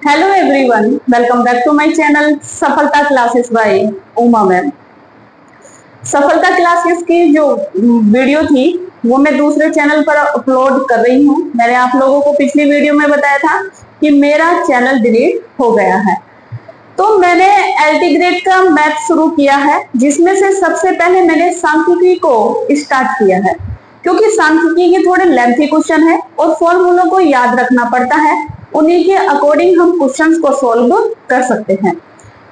Hello everyone, welcome back to my channel Safalta classes by Uma ma'am. Safalta classes की जो video थी वो मैं दूसरे चैनल पर अपलोड कर रही हूँ। मैंने आप लोगों को पिछली वीडियो में बताया था कि मेरा चैनल डिलीट हो गया है, तो मैंने एलटी ग्रेड का मैथ शुरू किया है, जिसमें से सबसे पहले मैंने सांख्यिकी को स्टार्ट किया है, क्योंकि सांख्यिकी के थोड़े लेंथी क्वेश्चन है और फॉर्मूलों को याद रखना पड़ता है। उन्हीं के अकॉर्डिंग हम क्वेश्चंस को सॉल्व कर सकते हैं।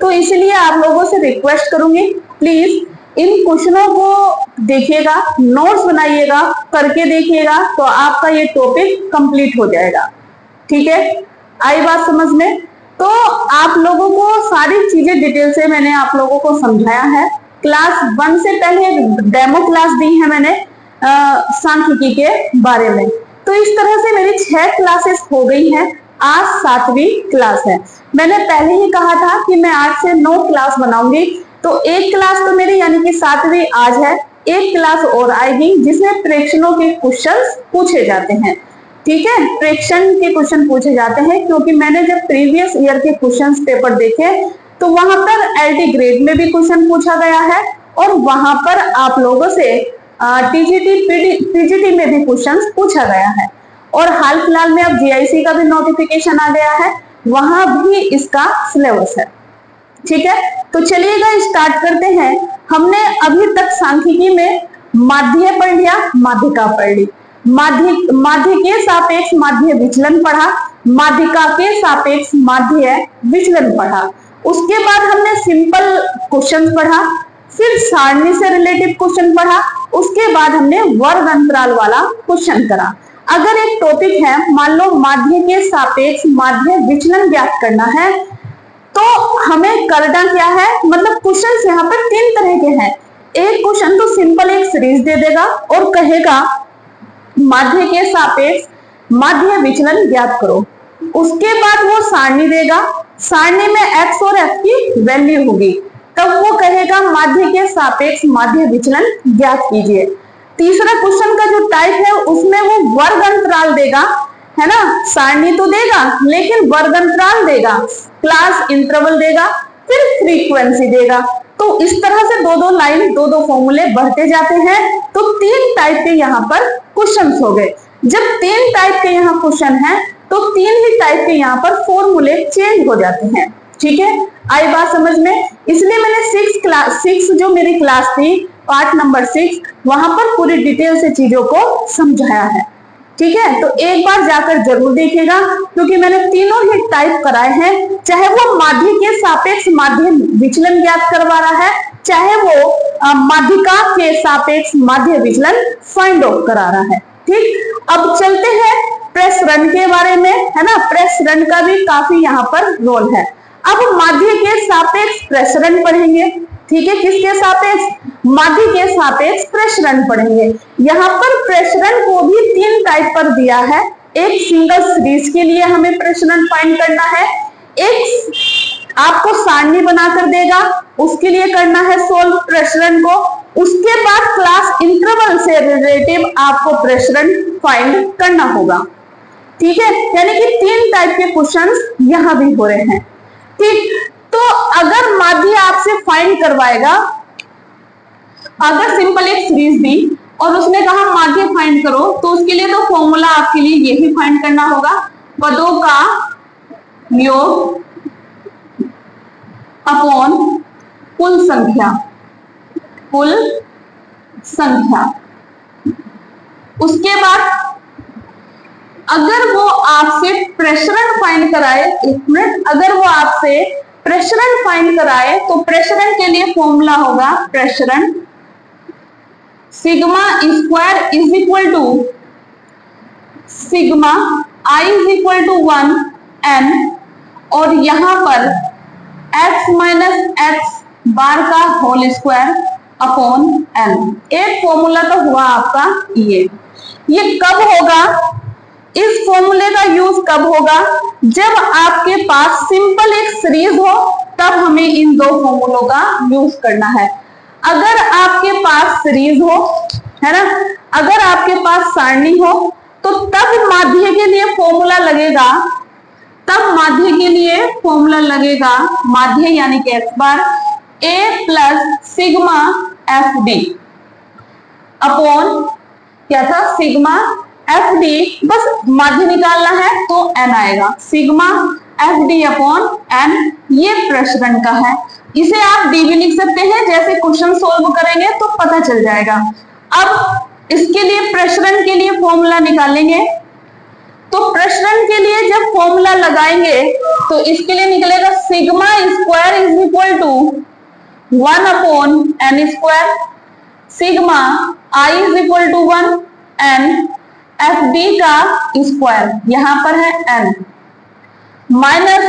तो इसलिए आप लोगों से रिक्वेस्ट करूंगी, प्लीज इन क्वेश्चनों को देखिएगा, नोट्स बनाइएगा, करके देखिएगा, तो आपका ये टॉपिक कंप्लीट हो जाएगा। ठीक है, आई बात समझ में? तो आप लोगों को सारी चीजें डिटेल से मैंने आप लोगों को समझाया है। क्लास 1 से पहले डेमो क्लास दी है मैंने सांख्यिकी के बारे में। तो इस तरह से मेरी 6 क्लासेस हो गई हैं। आज 7वीं क्लास है। मैंने पहले ही कहा था कि मैं 8 से 9 क्लास बनाऊंगी, तो एक क्लास तो मेरी यानी कि 7वीं आज है। एक क्लास और आएगी जिसमें प्रेक्षणों के क्वेश्चंस पूछे जाते हैं। ठीक है, प्रेक्षण के क्वेश्चन पूछे जाते हैं, क्योंकि मैंने जब प्रीवियस ईयर के क्वेश्चंस पेपर देखे तो वहां पर एलटी ग्रेड में भी क्वेश्चन पूछा गया है और वहां पर आप लोगों से टीजीटी पीजीटी में भी क्वेश्चंस पूछा गया है। और हाल फिलहाल में अब जीआईसी का भी नोटिफिकेशन आ गया है, वहां भी इसका सिलेबस है। ठीक है, तो चलिएगा स्टार्ट करते हैं। हमने अभी तक सांख्यिकी में माध्य पढ़ लिया, माध्यिका पढ़ ली, माध्य के सापेक्ष माध्य विचलन पढ़ा, माध्यिका के सापेक्ष माध्य विचलन पढ़ा। उसके बाद हमने सिंपल क्वेश्चन पढ़ा, फिर सारणी से रिलेटेड क्वेश्चन पढ़ा, उसके बाद हमने वर्ग अंतराल वाला क्वेश्चन करा। अगर एक टॉपिक है, मान लो माध्य के सापेक्ष माध्य विचलन ज्ञात करना है, तो हमें करना क्या है, मतलब क्वेश्चन यहाँ पर 3 तरह के हैं। एक क्वेश्चन तो सिंपल एक सीरीज दे देगा और कहेगा माध्य के सापेक्ष माध्य विचलन ज्ञात करो। उसके बाद वो सारणी देगा, सारणी में x और f की वैल्यू होगी, तब वो कहेगा माध्य के सापेक्ष माध्य विचलन ज्ञात कीजिए। तीसरा क्वेश्चन का जो टाइप है उसमें वो वर्ग अंतराल देगा, है ना, सारणी तो देगा लेकिन वर्ग अंतराल देगा, क्लास इंटरवल देगा, फिर फ्रीक्वेंसी देगा। तो इस तरह से 2-2 लाइन 2-2 फॉर्मूले बढ़ते जाते हैं। तो 3 टाइप के यहाँ पर क्वेश्चंस हो गए। जब 3 टाइप के यहाँ क्वेश्चन है तो 3 ही टाइप के यहाँ पर फॉर्मूले चेंज हो जाते हैं। ठीक है, आई बात समझ में? इसलिए मैंने 6 जो मेरी क्लास थी, पार्ट नंबर 6, वहां पर पूरी डिटेल से चीजों को समझाया है। ठीक है, तो एक बार जाकर जरूर देखिएगा, क्योंकि मैंने तीनों ही टाइप कराए हैं, चाहे वो माध्य के सापेक्ष माध्य विचलन ज्ञात करवा रहा है, चाहे वो माध्यिका के सापेक्ष माध्य विचलन फाइंड आउट करा रहा है। ठीक, अब चलते हैं प्रसरण के बारे में, है ना। प्रसरण का भी काफी यहाँ पर रोल है। अब माध्य के सापेक्ष प्रसरण पढ़ेंगे। ठीक है, किसके सापेक्ष? माध्य के सापेक्ष प्रसरण पढ़ेंगे। यहाँ पर प्रसरण को भी 3 टाइप पर दिया है। एक सिंगल सीरीज के लिए हमें प्रसरण फाइंड करना है, एक आपको सारणी बनाकर देगा, उसके लिए करना है सोल्व प्रसरण को। उसके बाद क्लास इंटरवल से रिलेटिव आपको प्रसरण फाइंड करना होगा। ठीक है, यानी कि 3 टाइप के क्वेश्चंस यहाँ भी हो रहे हैं। ठीक, तो अगर माध्य आपसे फाइंड करवाएगा, अगर सिंपल एक सीरीज दी और उसने कहा माध्य फाइंड करो, तो उसके लिए तो फॉर्मूला आपके लिए यही फाइंड करना होगा, पदों का योग अपॉन कुल संख्या, कुल संख्या। उसके बाद अगर वो आपसे प्रसरण फाइंड कराए, एक मिनट, अगर वो आपसे प्रसरण फाइंड कराए तो प्रसरण के लिए फॉर्मूला होगा प्रसरण sigma square is equal to sigma I is equal to 1 n, और यहां पर x माइनस एक्स बार का होल स्क्वायर अपॉन n। एक फॉर्मूला तो हुआ आपका ये कब होगा, इस फॉर्मूले का यूज कब होगा, जब आपके पास सिंपल एक सीरीज हो, तब हमें इन 2 फॉर्मूलों का यूज करना है। अगर आपके पास सीरीज हो, है ना, अगर आपके पास सारणी हो, तो तब माध्य के लिए फॉर्मूला लगेगा, माध्य यानी कि x bar a plus sigma F D upon क्या था, सिग्मा एफ डी, बस माध्य निकालना है तो n आएगा, sigma F D upon n, ये प्रसरण का है। इसे आप डी भी लिख सकते हैं, जैसे क्वेश्चन सोल्व करेंगे तो पता चल जाएगा। अब इसके लिए प्रसरण के लिए फॉर्मूला निकालेंगे, तो प्रसरण के लिए जब फॉर्मूला लगाएंगे तो इसके लिए निकलेगा sigma square is equal to 1 upon N square, sigma I is equal to 1 N F D का स्क्वायर, यहां पर है N, minus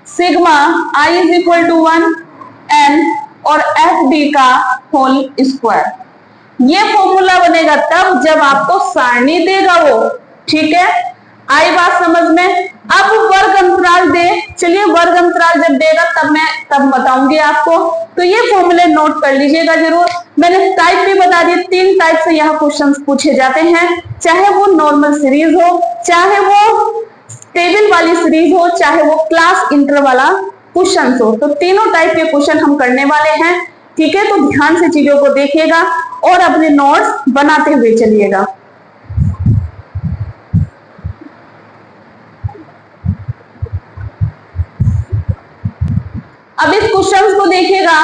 sigma I is equal to 1 N और एफ डी का होल स्क्वायर। ये फॉर्मूला बनेगा तब जब आपको सारणी देगा वो, ठीक है, आई बात समझ में। अब वर्ग अंतराल दे, चलिए वर्ग अंतराल जब देगा तब बताऊंगी आपको, तो ये फॉर्मूले नोट कर लीजिएगा जरूर। मैंने टाइप भी बता दिए, 3 टाइप से यह क्वेश्चंस पूछे जाते हैं, चाहे वो नॉर्मल सीरीज हो, चाहे वो टेबल वाली सीरीज हो, चाहे वो क्लास इंटर वाला क्वेश्चन हो, तो तीनों टाइप के क्वेश्चन हम करने वाले हैं, ठीक है। तो ध्यान से चीजों को देखिएगा और अपने नोट्स बनाते हुए चलिएगा। अब इस क्वेश्चन को देखिएगा,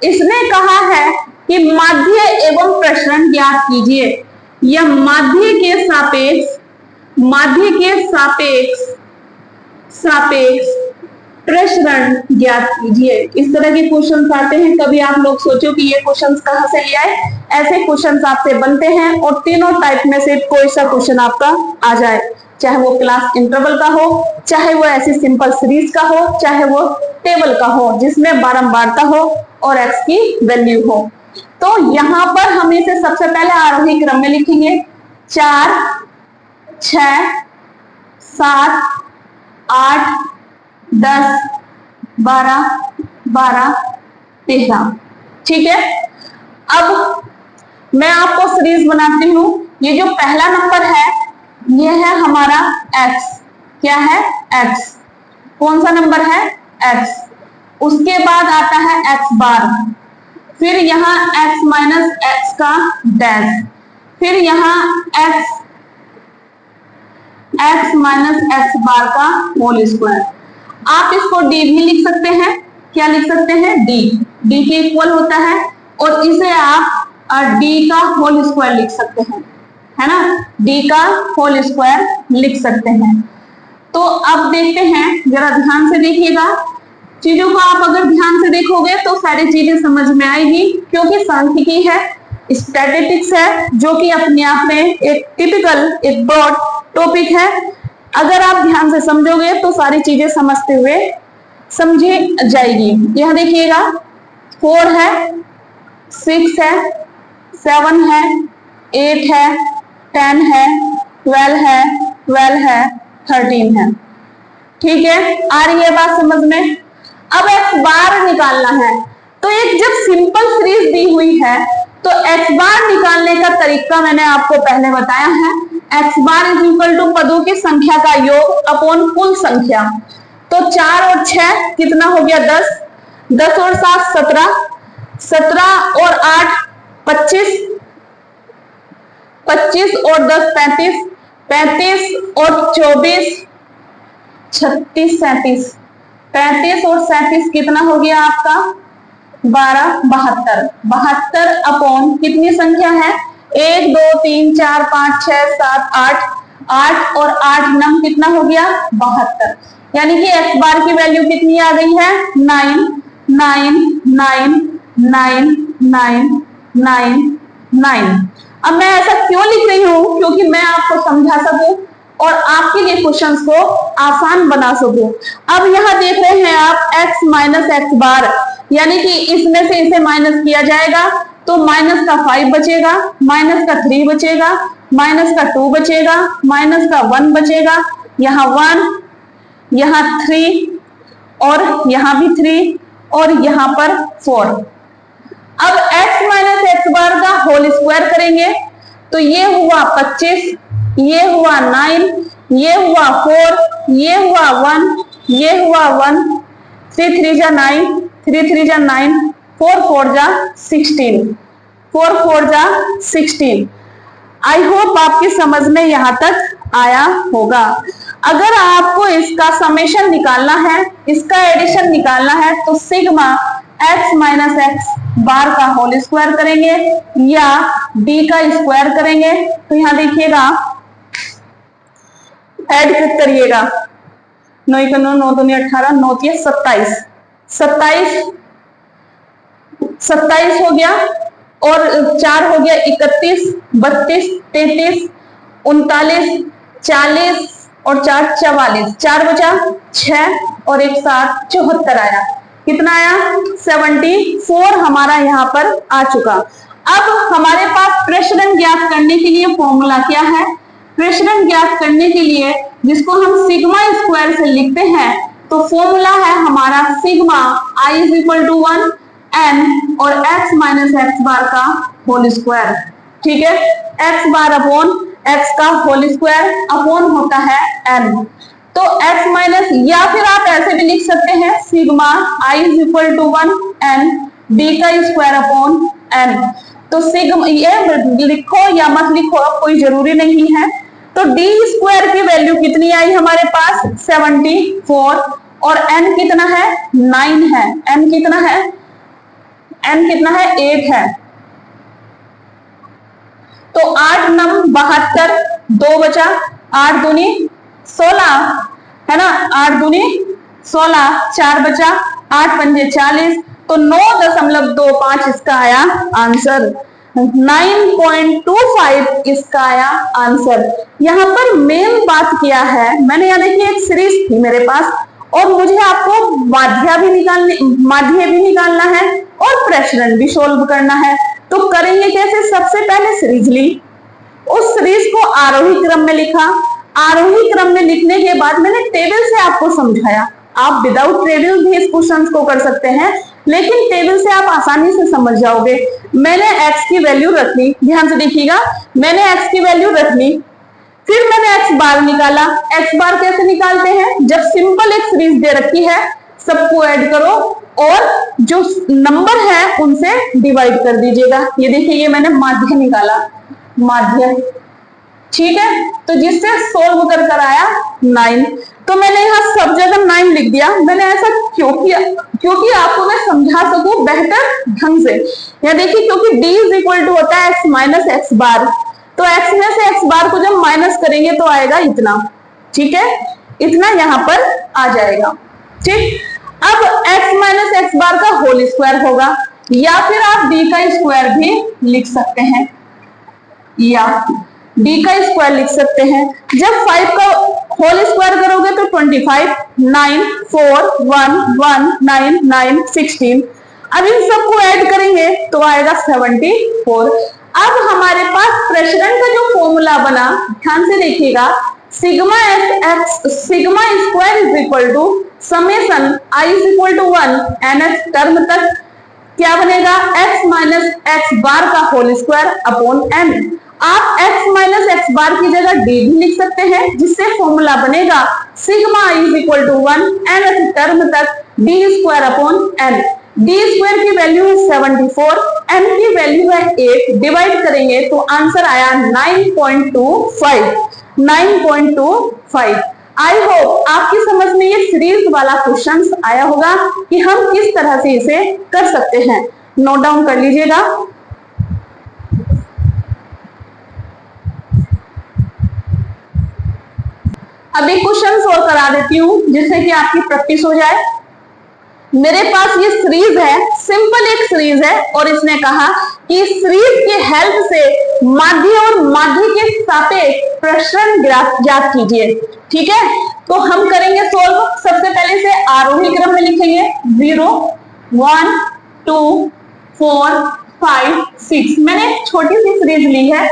इसने कहा है कि माध्य एवं प्रसरण ज्ञात कीजिए, यह माध्य के सापेक्ष प्रसरण ज्ञात कीजिए। इस तरह के क्वेश्चंस आते हैं, कभी आप लोग सोचो कि ये क्वेश्चंस कहां से ले आए, ऐसे क्वेश्चंस आपसे बनते हैं और तीनों टाइप में से कोई सा क्वेश्चन आपका आ जाए, चाहे वो क्लास इंटरवल का हो, चाहे वो ऐसी सिंपल सीरीज का हो, चाहे वो टेबल का हो जिसमें बारंबारता हो और x की वैल्यू हो। तो यहां पर हम इसे सबसे पहले आरोही क्रम में लिखेंगे, 4 6 7 8 10 12 12 13, ठीक है। अब मैं आपको सीरीज बनाती हूं। ये जो पहला नंबर है ये है हमारा x, क्या है x, कौन सा नंबर है x, उसके बाद आता है x बार, फिर यहाँ x माइनस x का डैश, फिर यहाँ x माइनस x बार का होल स्क्वायर। आप इसको d भी लिख सकते हैं, क्या लिख सकते हैं, d के इक्वल होता है, और इसे आप d का होल स्क्वायर लिख सकते हैं, है ना, d का होल स्क्वायर लिख सकते हैं। तो अब देखते हैं, जरा ध्यान से देखिएगा चीजों को। आप अगर ध्यान से देखोगे तो सारी चीजें समझ में आएगी, क्योंकि सांख्यिकी है, स्टैटिस्टिक्स है, जो कि अपने आप में एक टिपिकल, एक ब्रॉड टॉपिक है। अगर आप ध्यान से समझोगे तो सारी चीजें समझते हुए समझी जाएगी। यह देखिएगा 4 है, 6 है, 7 है, 8 है, 10 है, 12 है, 12 है, 13 है, ठीक है। आ रही है बात समझ में। अब x बार निकालना है, तो एक जब सिंपल सीरीज दी हुई है तो x बार निकालने का तरीका मैंने आपको पहले बताया है। x bar is equal to पदों की संख्या का योग अपॉन कुल संख्या। तो 4 और 6 कितना हो गया, 10, 10 और 7 17, 17 और 8 25, 25 और 10 35, 35 और 24 36 37, 35 और 37 कितना हो गया आपका 12, 72, 72 अपॉन कितनी संख्या है, 1 2 3 4 5 6 7 8, 8 और 8 नम कितना हो गया 72, यानी कि x बार की वैल्यू कितनी आ गई है 9 9 9 9 9 9 9। अब मैं ऐसा क्यों लिख रही हूं, क्योंकि मैं आपको समझा सकूं और आपके लिए क्वेश्चंस को आसान बना सकूं। अब यहां देख रहे हैं आप x माइनस एक्स बार, यानी कि इसमें से इसे माइनस किया जाएगा तो माइनस का 5 बचेगा, माइनस का 3 बचेगा, माइनस का 2 बचेगा, माइनस का 1 बचेगा, यहाँ 1, यहाँ 3 और यहाँ भी 3 और यहाँ पर 4। अब x माइनस एक्स बार का होल स्क्वायर करेंगे तो ये हुआ 25, ये हुआ 9, ये हुआ 4, ये हुआ 1, ये हुआ 1, 3 3 जा 9, 3 3 जा 9, 4 4 जा 16, 4 4 जा 16। आई होप आपकी समझ में यहां तक आया होगा। अगर आपको इसका समेशन निकालना है, इसका एडिशन निकालना है, तो sigma x minus X bar का होल स्क्वायर करेंगे या d का स्क्वायर करेंगे। तो यहां देखिएगा, ऐड करिएगा, 9 का 9, 9 दूनी 18, 9 के 27, 27 हो गया, और 4 हो गया 31, 32, 33, 39, 40 और 4 44, 4 बचा 6 और 1 7, 74 आया। कितना आया? 74 हमारा यहाँ पर आ चुका। अब हमारे पास प्रसरण ज्ञात करने के लिए फॉर्मूला क्या है? प्रसरण ज्ञात करने के लिए जिसको हम सिग्मा स्क्वायर से लिखते हैं, तो फॉर्मूला है हमारा sigma i is equal to 1 n और x माइनस एक्स बार का होल स्क्वायर। ठीक है, x बार अपॉन x का होल स्क्वायर अपॉन होता है n। तो x माइनस, या फिर आप ऐसे भी लिख सकते हैं sigma i is equal to 1 n d का स्क्वायर अपॉन n। तो सिग्मा, ये लिखो या मत लिखो कोई जरूरी नहीं है। तो d स्क्वायर की वैल्यू कितनी आई हमारे पास? 74, और n कितना है? 9 है। n कितना है? n कितना है? 8 है। तो 8 9 72, 2 बचा, 8 दूनी 16 है ना, 8 दूनी 16, 4 बचा, 8 पंजे 40, तो 9.25 इसका आया आंसर। 9.25 इसका आया आंसर। यहाँ पर मेन बात क्या है, मैंने यहाँ देखिए एक सीरीज थी मेरे पास, और मुझे आपको माध्य भी निकालना है और प्रसरण भी सोल्व करना है। तो करेंगे कैसे? सबसे पहले सीरीज ली, उस सीरीज को आरोही क्रम में लिखा। आरोही क्रम में लिखने के बाद मैंने टेबल से आपको समझाया। आप विदाउट टेबल भी इस क्वेश्चन को कर सकते हैं, लेकिन टेबल से आप आसानी से समझ जाओगे। मैंने x की वैल्यू रख ली, ध्यान से देखिएगा, मैंने x की वैल्यू रख ली, फिर मैंने x बार निकाला। x बार कैसे निकालते हैं? जब सिंपल एक सीरीज दे रखी है, सबको ऐड करो और जो नंबर है उनसे डिवाइड कर दीजिएगा। ये देखिए, ये मैंने माध्य निकाला, माध्य, ठीक है। तो जिससे सोल्व कर कर आया 9। तो मैंने यहाँ सब जगह 9 लिख दिया। मैंने ऐसा क्यों किया? क्योंकि आपको मैं समझा सकूं बेहतर ढंग से। यहाँ देखिए, क्योंकि d इज इक्वल टू होता है x माइनस एक्स बार, तो x में से x बार को जब माइनस करेंगे तो आएगा इतना, ठीक है, इतना यहाँ पर आ जाएगा। ठीक, अब x माइनस एक्स बार का होल स्क्वायर होगा, या फिर आप d का स्क्वायर भी लिख सकते हैं, या d का स्क्वायर लिख सकते हैं। जब 5 का होल स्क्वायर करोगे तो 25, 9 4 1 1 9 9 16। अब इन सबको ऐड करेंगे तो आएगा 74। अब हमारे पास प्रसरण का जो फॉर्मूला बना, ध्यान से देखिएगा, sigma sigma square is equal to summation i is equal to 1 nth term तक क्या बनेगा? x माइनस एक्स बार का होल स्क्वायर अपॉन n। आप x माइनस एक्स बार की जगह d भी लिख सकते हैं, जिससे फॉर्मूला बनेगा sigma i is equal to 1 nth term तक d square upon n। d square की वैल्यू है 74, n की वैल्यू है 8, डिवाइड करेंगे तो आंसर आया 9.25। 9.25। आई होप आपकी समझ में ये सीरीज वाला क्वेश्चन आया होगा कि हम किस तरह से इसे कर सकते हैं। नोट डाउन कर लीजिएगा। अभी क्वेश्चन सोल्व करा देती हूँ जिससे कि आपकी प्रैक्टिस हो जाए। मेरे पास ये सीरीज है, सिंपल एक सीरीज है, और इसने कहा कि इस सीरीज की हेल्प से माध्य और माध्य के सापेक्ष प्रसरण ज्ञात कीजिए। ठीक है, तो हम करेंगे सोल्व। सबसे पहले से आरोही क्रम में लिखेंगे 0 1 2 4 5 6। मैंने छोटी सी सीरीज ली है,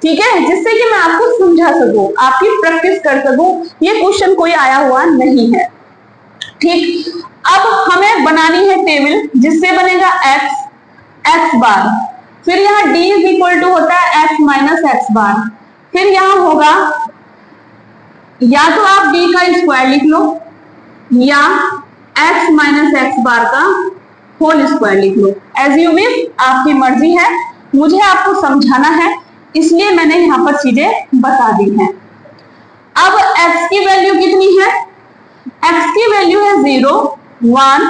ठीक है, जिससे कि मैं आपको समझा सकूं, आपकी प्रैक्टिस कर सकूं। ये क्वेश्चन कोई आया हुआ नहीं है। ठीक, अब हमें बनानी है टेबल, जिससे बनेगा x बार, फिर यहाँ d इज इक्वल टू होता है x माइनस एक्स बार, फिर यहां होगा, या तो आप d का स्क्वायर लिख लो या x माइनस एक्स बार का होल स्क्वायर लिख लो, एज यू विश, आपकी मर्जी है। मुझे आपको समझाना है इसलिए मैंने यहां पर चीजें बता दी हैं। अब x की वैल्यू कितनी है? x की वैल्यू है 0, 1,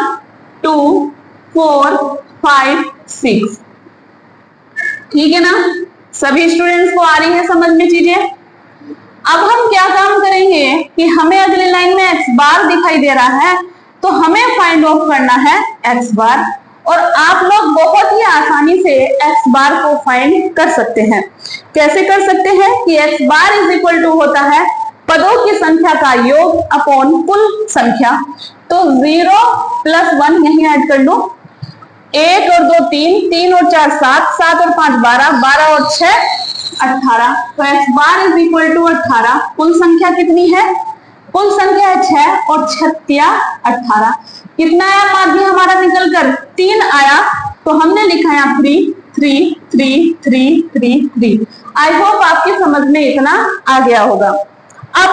2, 4, 5, 6। ठीक है ना? सभी स्टूडेंट्स को आ रही है समझ में चीजें? अब हम क्या काम करेंगे कि हमें अगली लाइन में x बार दिखाई दे रहा है, तो हमें फाइंड आउट करना है x बार, और आप लोग बहुत ही आसानी से x बार को फाइंड कर सकते हैं। कैसे कर सकते हैं कि x bar is equal to होता है पदों की संख्या का योग अपॉन कुल संख्या। तो 0 प्लस 1 यही ऐड कर लो, 1 और 2 3, 3 और 4 7, 7 और 5 12, 12 और 6 18। तो x bar is equal to 18। कुल संख्या कितनी है? कुल संख्या है 6 और 6 18। कितना आया माध्य हमारा निकल कर? 3 आया। तो हमने लिखा है 3 3 3 3 3 3। आई होप आपकी समझ में इतना आ गया होगा। अब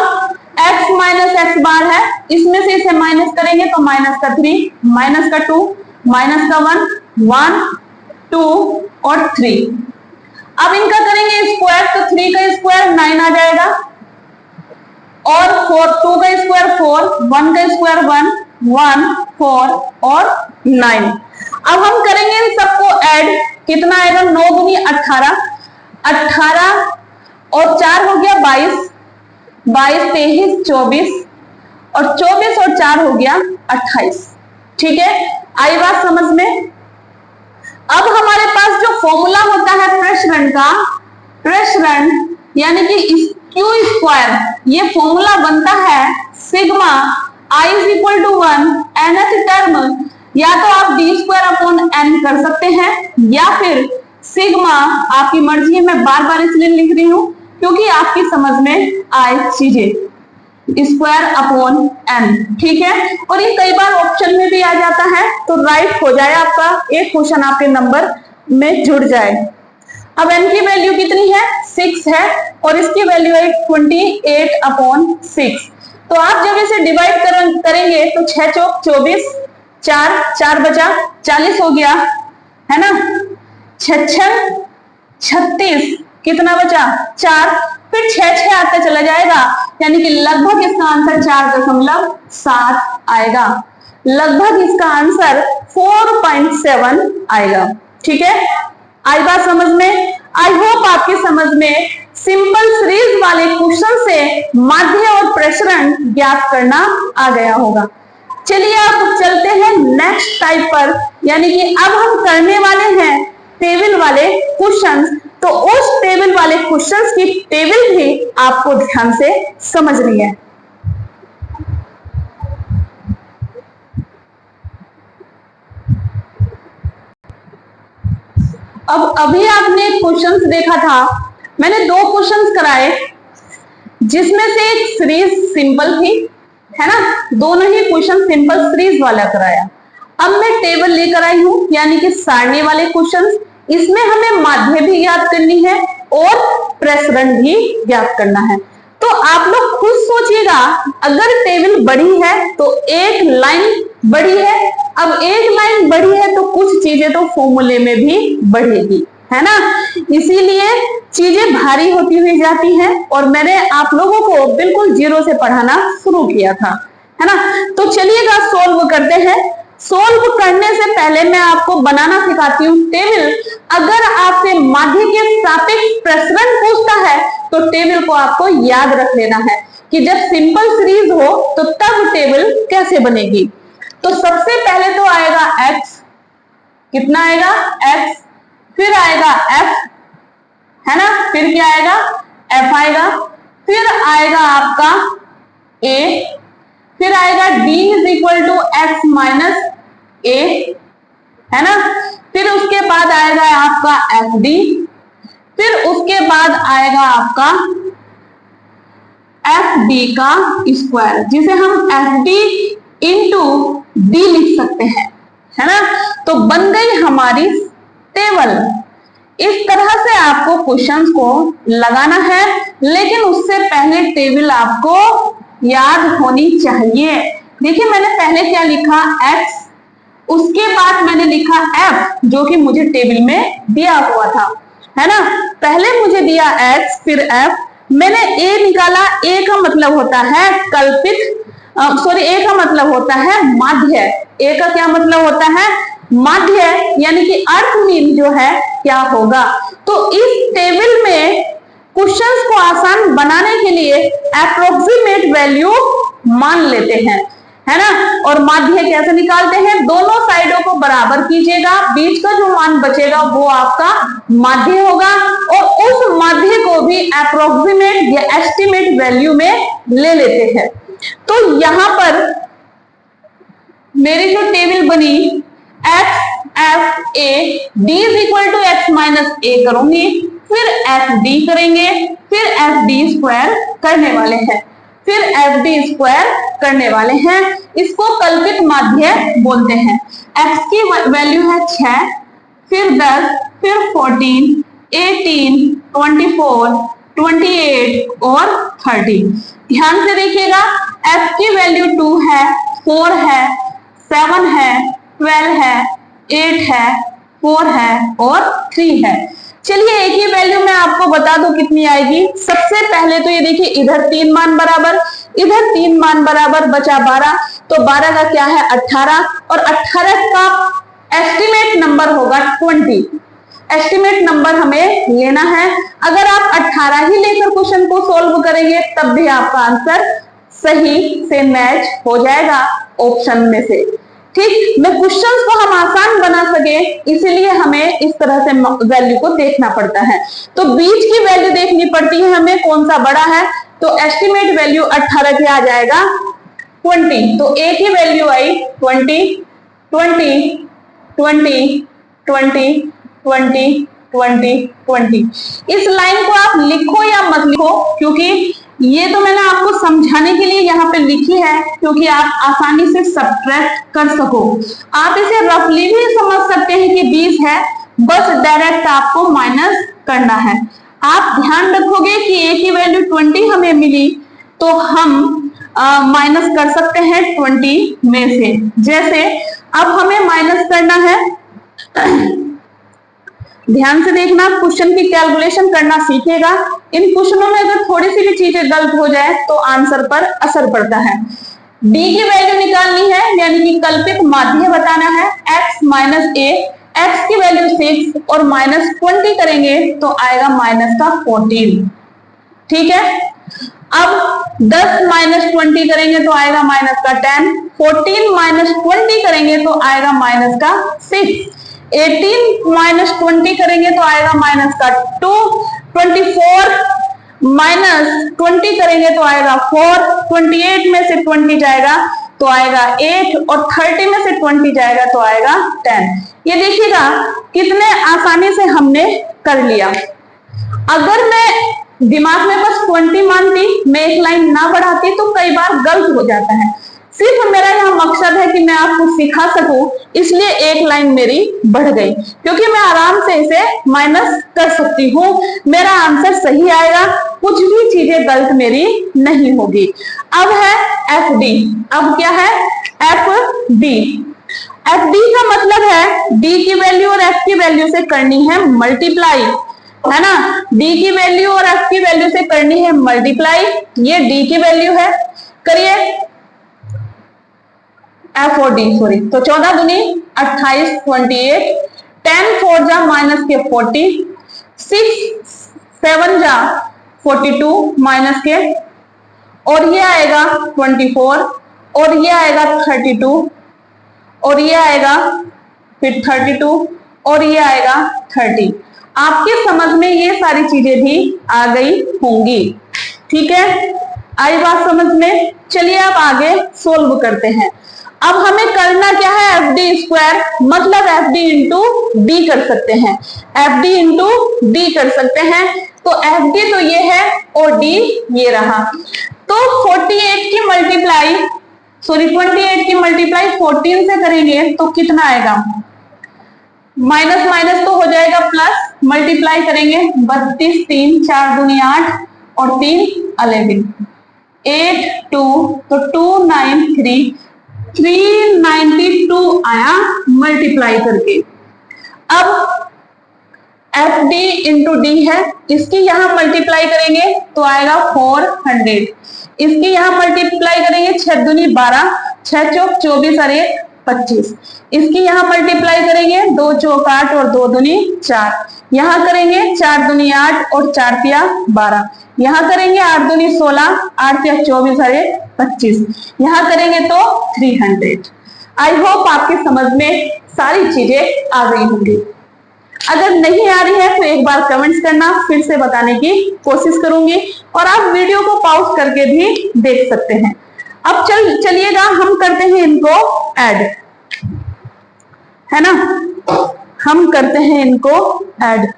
x माइनस एक्स बार है, इसमें से इसे माइनस करेंगे तो माइनस का 3, माइनस का 2, माइनस का 1, 1, 2 और 3। अब इनका करेंगे स्क्वायर, तो 3 का स्क्वायर 9 आ जाएगा, और 2 का स्क्वायर 4, 1 का स्क्वायर 1, 1, 4 और 9। अब हम करेंगे इन सबको ऐड, कितना आएगा? 9 दूनी 18, 18 और 4 हो गया 22, 22 23 24, और 24 और 4 हो गया 28। ठीक है, आई बात समझ में? अब हमारे पास जो फॉर्मूला होता है प्रसरण का, प्रसरण यानी कि क्यू स्क्वायर, ये फॉर्मूला बनता है sigma i is equal to 1 nth term, या तो आप डी स्क्वायर अपॉन एन कर सकते हैं, या फिर सिग्मा, आपकी मर्जी है, मैं बार बार इसलिए लिख रही हूं क्योंकि आपकी समझ में आए चीजें, स्क्वायर अपॉन एन। ठीक है, और ये कई बार ऑप्शन में भी आ जाता है, तो राइट हो जाए आपका, एक क्वेश्चन आपके नंबर में जुड़ जाए। अब n की वैल्यू कितनी है? 6 है, और इसकी वैल्यू है 28 अपॉन 6। तो आप जब इसे डिवाइड करेंगे तो 6 चौक 24, 4 4 बचा 40 हो गया, है ना? 6 6 36, कितना बचा? 4, फिर 6 6 आते चला जाएगा, यानी कि लगभग इसका आंसर 4.7 आएगा, लगभग इसका आंसर 4.7 आएगा। ठीक है, आई बात समझ में? आई होप आपकी समझ में सिंपल सीरीज वाले क्वेश्चन से माध्य और प्रसरण ज्ञात करना आ गया होगा। चलिए अब चलते हैं नेक्स्ट टाइप पर, यानी कि अब हम करने वाले हैं टेबल वाले क्वेश्चंस। तो उस टेबल वाले क्वेश्चंस की टेबल भी आपको ध्यान से समझनी है। अब अभी आपने क्वेश्चंस देखा था, मैंने 2 क्वेश्चंस कराए, जिसमें से एक सीरीज सिंपल थी, है ना? दोनों ही क्वेश्चन सिंपल सीरीज वाला कराया। अब मैं टेबल लेकर आई हूं, यानी कि सारणी वाले क्वेश्चंस। इसमें हमें माध्य भी ज्ञात करनी है और प्रसरण भी ज्ञात करना है। तो आप लोग खुद सोचिएगा, अगर टेबल बड़ी है तो एक लाइन बड़ी है, अब एक लाइन बड़ी है तो कुछ चीजें तो फॉर्मूले में भी बढ़ेगी, है ना? इसीलिए चीजें भारी होती हुई जाती हैं, और मैंने आप लोगों को बिल्कुल 0 से पढ़ाना शुरू किया था, है ना? तो चलिएगा सोल्व करते हैं। सोल्व करने से पहले मैं आपको बनाना सिखाती हूँ टेबल। अगर आपसे माध्य के सापेक्ष प्रसरण पूछता है तो टेबल को आपको याद रख लेना है कि जब सिंपल सीरीज हो तो तब टेबल कैसे बनेगी। तो सबसे पहले तो आएगा x, कितना आएगा? x, फिर आएगा f, है ना? फिर क्या आएगा? f आएगा, फिर आएगा आपका a, फिर आएगा d is equal to x minus a, है ना? फिर उसके बाद आएगा आपका fd, फिर उसके बाद आएगा आपका fd का स्क्वायर, जिसे हम fd इंटू d लिख सकते हैं, है ना? तो बन गई हमारी टेबल। इस तरह से आपको क्वेश्चंस को लगाना है, लेकिन उससे पहले टेबल आपको याद होनी चाहिए। देखिए मैंने पहले क्या लिखा, x, उसके बाद मैंने लिखा f जो कि मुझे टेबल में दिया हुआ था, है ना। पहले मुझे दिया x फिर f, मैंने a निकाला। a का मतलब होता है कल्पित, a का मतलब होता है माध्य। a का क्या मतलब होता है, माध्य, यानी कि अर्थ मीन जो है क्या होगा। तो इस टेबल में क्वेश्चंस को आसान बनाने के लिए अप्रोक्सीमेट वैल्यू मान लेते हैं, है ना। और माध्य कैसे निकालते हैं, दोनों साइडों को बराबर कीजिएगा, बीच का जो मान बचेगा वो आपका माध्य होगा, और उस माध्य को भी अप्रोक्सीमेट या एस्टिमेट वैल्यू में ले लेते हैं। तो यहां पर मेरी जो टेबल बनी x f a d is equal to x minus a करूंगी, फिर f d करेंगे, फिर f d स्क्वायर करने वाले हैं, फिर f d स्क्वायर करने वाले हैं। इसको कल्पित माध्य बोलते हैं। x की वैल्यू है 6, फिर 10, फिर 14, 18, 24, 28 और 30। ध्यान से देखिएगा, f की वैल्यू 2 है, 4 है, 7 है, 12 है, 8 है, 4 है और 3 है। चलिए एक ही वैल्यू मैं आपको बता दूं कितनी आएगी। सबसे पहले तो ये देखिए, इधर 3 मान बराबर, इधर 3 मान बराबर, बचा 12, तो 12 का क्या है 18, और 18 का एस्टिमेट नंबर होगा 20। एस्टिमेट नंबर हमें लेना है। अगर आप 18 ही लेकर क्वेश्चन को सॉल्व करेंगे तब भी आपका आंसर सही से मैच हो जाएगा ऑप्शन में से। ठीक, मैं क्वेश्चंस को हम आसान बना सके इसीलिए हमें इस तरह से वैल्यू को देखना पड़ता है। तो बीच की वैल्यू देखनी पड़ती है हमें, कौन सा बड़ा है। तो एस्टिमेट वैल्यू 18 क्या आ जाएगा 20। तो एक ही वैल्यू आई 20, 20, 20, 20, 20, 20, 20। इस लाइन को आप लिखो या मत लिखो, क्योंकि ये तो मैंने आपको समझाने के लिए यहाँ पे लिखी है, क्योंकि आप आसानी से सब्ट्रैक्ट कर सको। आप इसे रफली भी समझ सकते हैं कि 20 है, बस डायरेक्ट आपको माइनस करना है। आप ध्यान रखोगे कि a की वैल्यू 20 हमें मिली, तो हम माइनस कर सकते हैं 20 में से। जैसे अब हमें माइनस करना है, ध्यान से देखना, क्वेश्चन की कैलकुलेशन करना सीखेगा। इन क्वेश्चनों में अगर थोड़ी सी भी चीजें गलत हो जाए तो आंसर पर असर पड़ता है। d की वैल्यू निकालनी है, यानी कि कल्पित माध्य बताना है। x माइनस a, x की वैल्यू 6 और माइनस 20 करेंगे तो आएगा माइनस का 14। ठीक है, अब 10 माइनस 20 करेंगे तो आएगा माइनस का 10, 14 माइनस 20 करेंगे तो आएगा माइनस का 6, 18 माइनस 20 करेंगे तो आएगा माइनस का 2, 24 माइनस 20 करेंगे तो आएगा 4, 28 में से 20 जाएगा तो आएगा 8, और 30 में से 20 जाएगा तो आएगा 10। ये देखिएगा कितने आसानी से हमने कर लिया। अगर मैं दिमाग में बस 20 मानती, मैं एक लाइन ना बढ़ाती तो कई बार गलत हो जाता है। सिर्फ मेरा यहाँ मकसद है कि मैं आपको सिखा सकूं, इसलिए एक लाइन मेरी बढ़ गई, क्योंकि मैं आराम से इसे माइनस कर सकती हूँ, मेरा आंसर सही आएगा, कुछ भी चीजें गलत मेरी नहीं होगी। अब है एफ डी। अब क्या है एफ डी। एफ डी का मतलब है डी की वैल्यू और एफ की वैल्यू से करनी है मल्टीप्लाई, है ना। डी की वैल्यू और एफ की वैल्यू से करनी है मल्टीप्लाई। ये डी की वैल्यू है, करिए एफ और डी, सॉरी। तो 14 दूनी 28, 28, 10 4 जा माइनस के 40, 6 7 जा 42 माइनस के, और ये आएगा 24, और ये आएगा 32, और ये आएगा फिर 32, और ये आएगा 30। आपके समझ में ये सारी चीजें भी आ गई होंगी। ठीक है, आई बात समझ में। चलिए अब आगे सोल्व करते हैं। अब हमें करना क्या है, एफ डी स्क्वायर, मतलब एफ डी इंटू डी कर सकते हैं, एफ डी इंटू डी कर सकते हैं। तो एफ डी तो ये है और डी ये रहा। तो 48 की मल्टीप्लाई, सॉरी 28 की मल्टीप्लाई 14 से करेंगे तो कितना आएगा, माइनस माइनस तो हो जाएगा प्लस, मल्टीप्लाई करेंगे 32 3 4 दूनी 8 और 3 11 8 2 तो 293 392 आया मल्टीप्लाई करके। अब एफ डी इंटू डी है, इसकी यहां मल्टीप्लाई करेंगे तो आएगा 400, इसकी यहां मल्टीप्लाई करेंगे 6 दूनी 12 6 चौक 24 और 1 25, इसकी यहां मल्टीप्लाई करेंगे 2 चौक 8 और 2 दूनी 4, यहां करेंगे 4 दूनी 8 और 4 तिया 12, यहां करेंगे 8 दूनी 16 8 तिया 24 और 1 25, यहां करेंगे तो 300। आई होप आपकी समझ में सारी चीजें आ गई होंगी। अगर नहीं आ रही है तो एक बार कमेंट्स करना, फिर से बताने की कोशिश करूंगी और आप वीडियो को पॉज करके भी देख सकते हैं। अब चलिएगा हम करते हैं इनको ऐड, है ना, हम करते हैं इनको ऐड।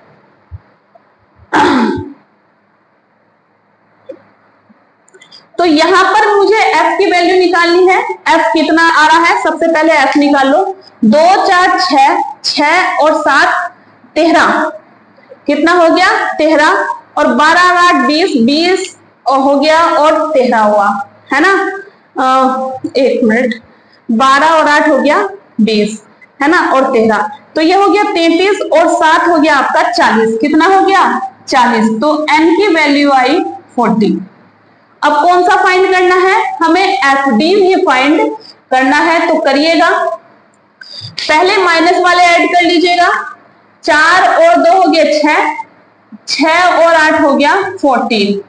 तो यहां पर मुझे f की वैल्यू निकालनी है। f कितना आ रहा है, सबसे पहले f निकाल लो। 2 4 6 6 और 7 13, कितना हो गया 13, और 12 और 8 20 20 हो गया और 13 हुआ, है ना। एक मिनट, 12 और 8 हो गया 20, है ना, और 13, तो ये हो गया 33 और 7 हो गया आपका 40, कितना हो गया 40, तो n की वैल्यू आई 40। अब कौन सा फाइंड करना है, हमें एफ डी भी फाइंड करना है, तो करिएगा। पहले माइनस वाले ऐड कर लीजिएगा, 4 और 2 हो गया 6, 6 और 8 हो गया 14,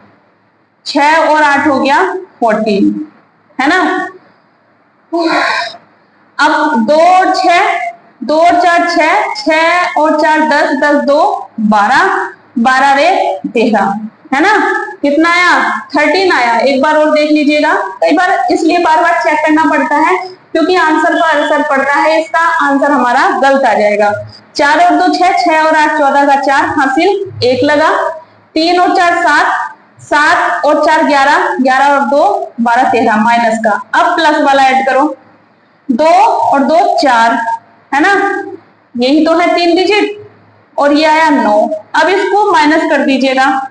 6 और 8 हो गया 14, है ना। अब 2 और 6, 2 और 4 6, 6 और 4 10, 10 2 12, 12 रे 13, है ना, कितना आया 13 आया। एक बार और देख लीजिएगा, कई बार इसलिए बार बार चेक करना पड़ता है क्योंकि आंसर पर असर पड़ता है, इसका आंसर हमारा गलत आ जाएगा। 4 और 2 6, 6 और 8 14 का 4 हासिल 1 लगा, 3 और 4 7, 7 और 4 11, 11 और 2 12 13 माइनस का। अब प्लस वाला ऐड करो, 2 और 2 4, है ना, यही तो है 3 डिजिट, और ये आया 9। अब इसको माइनस कर दीजिएगा,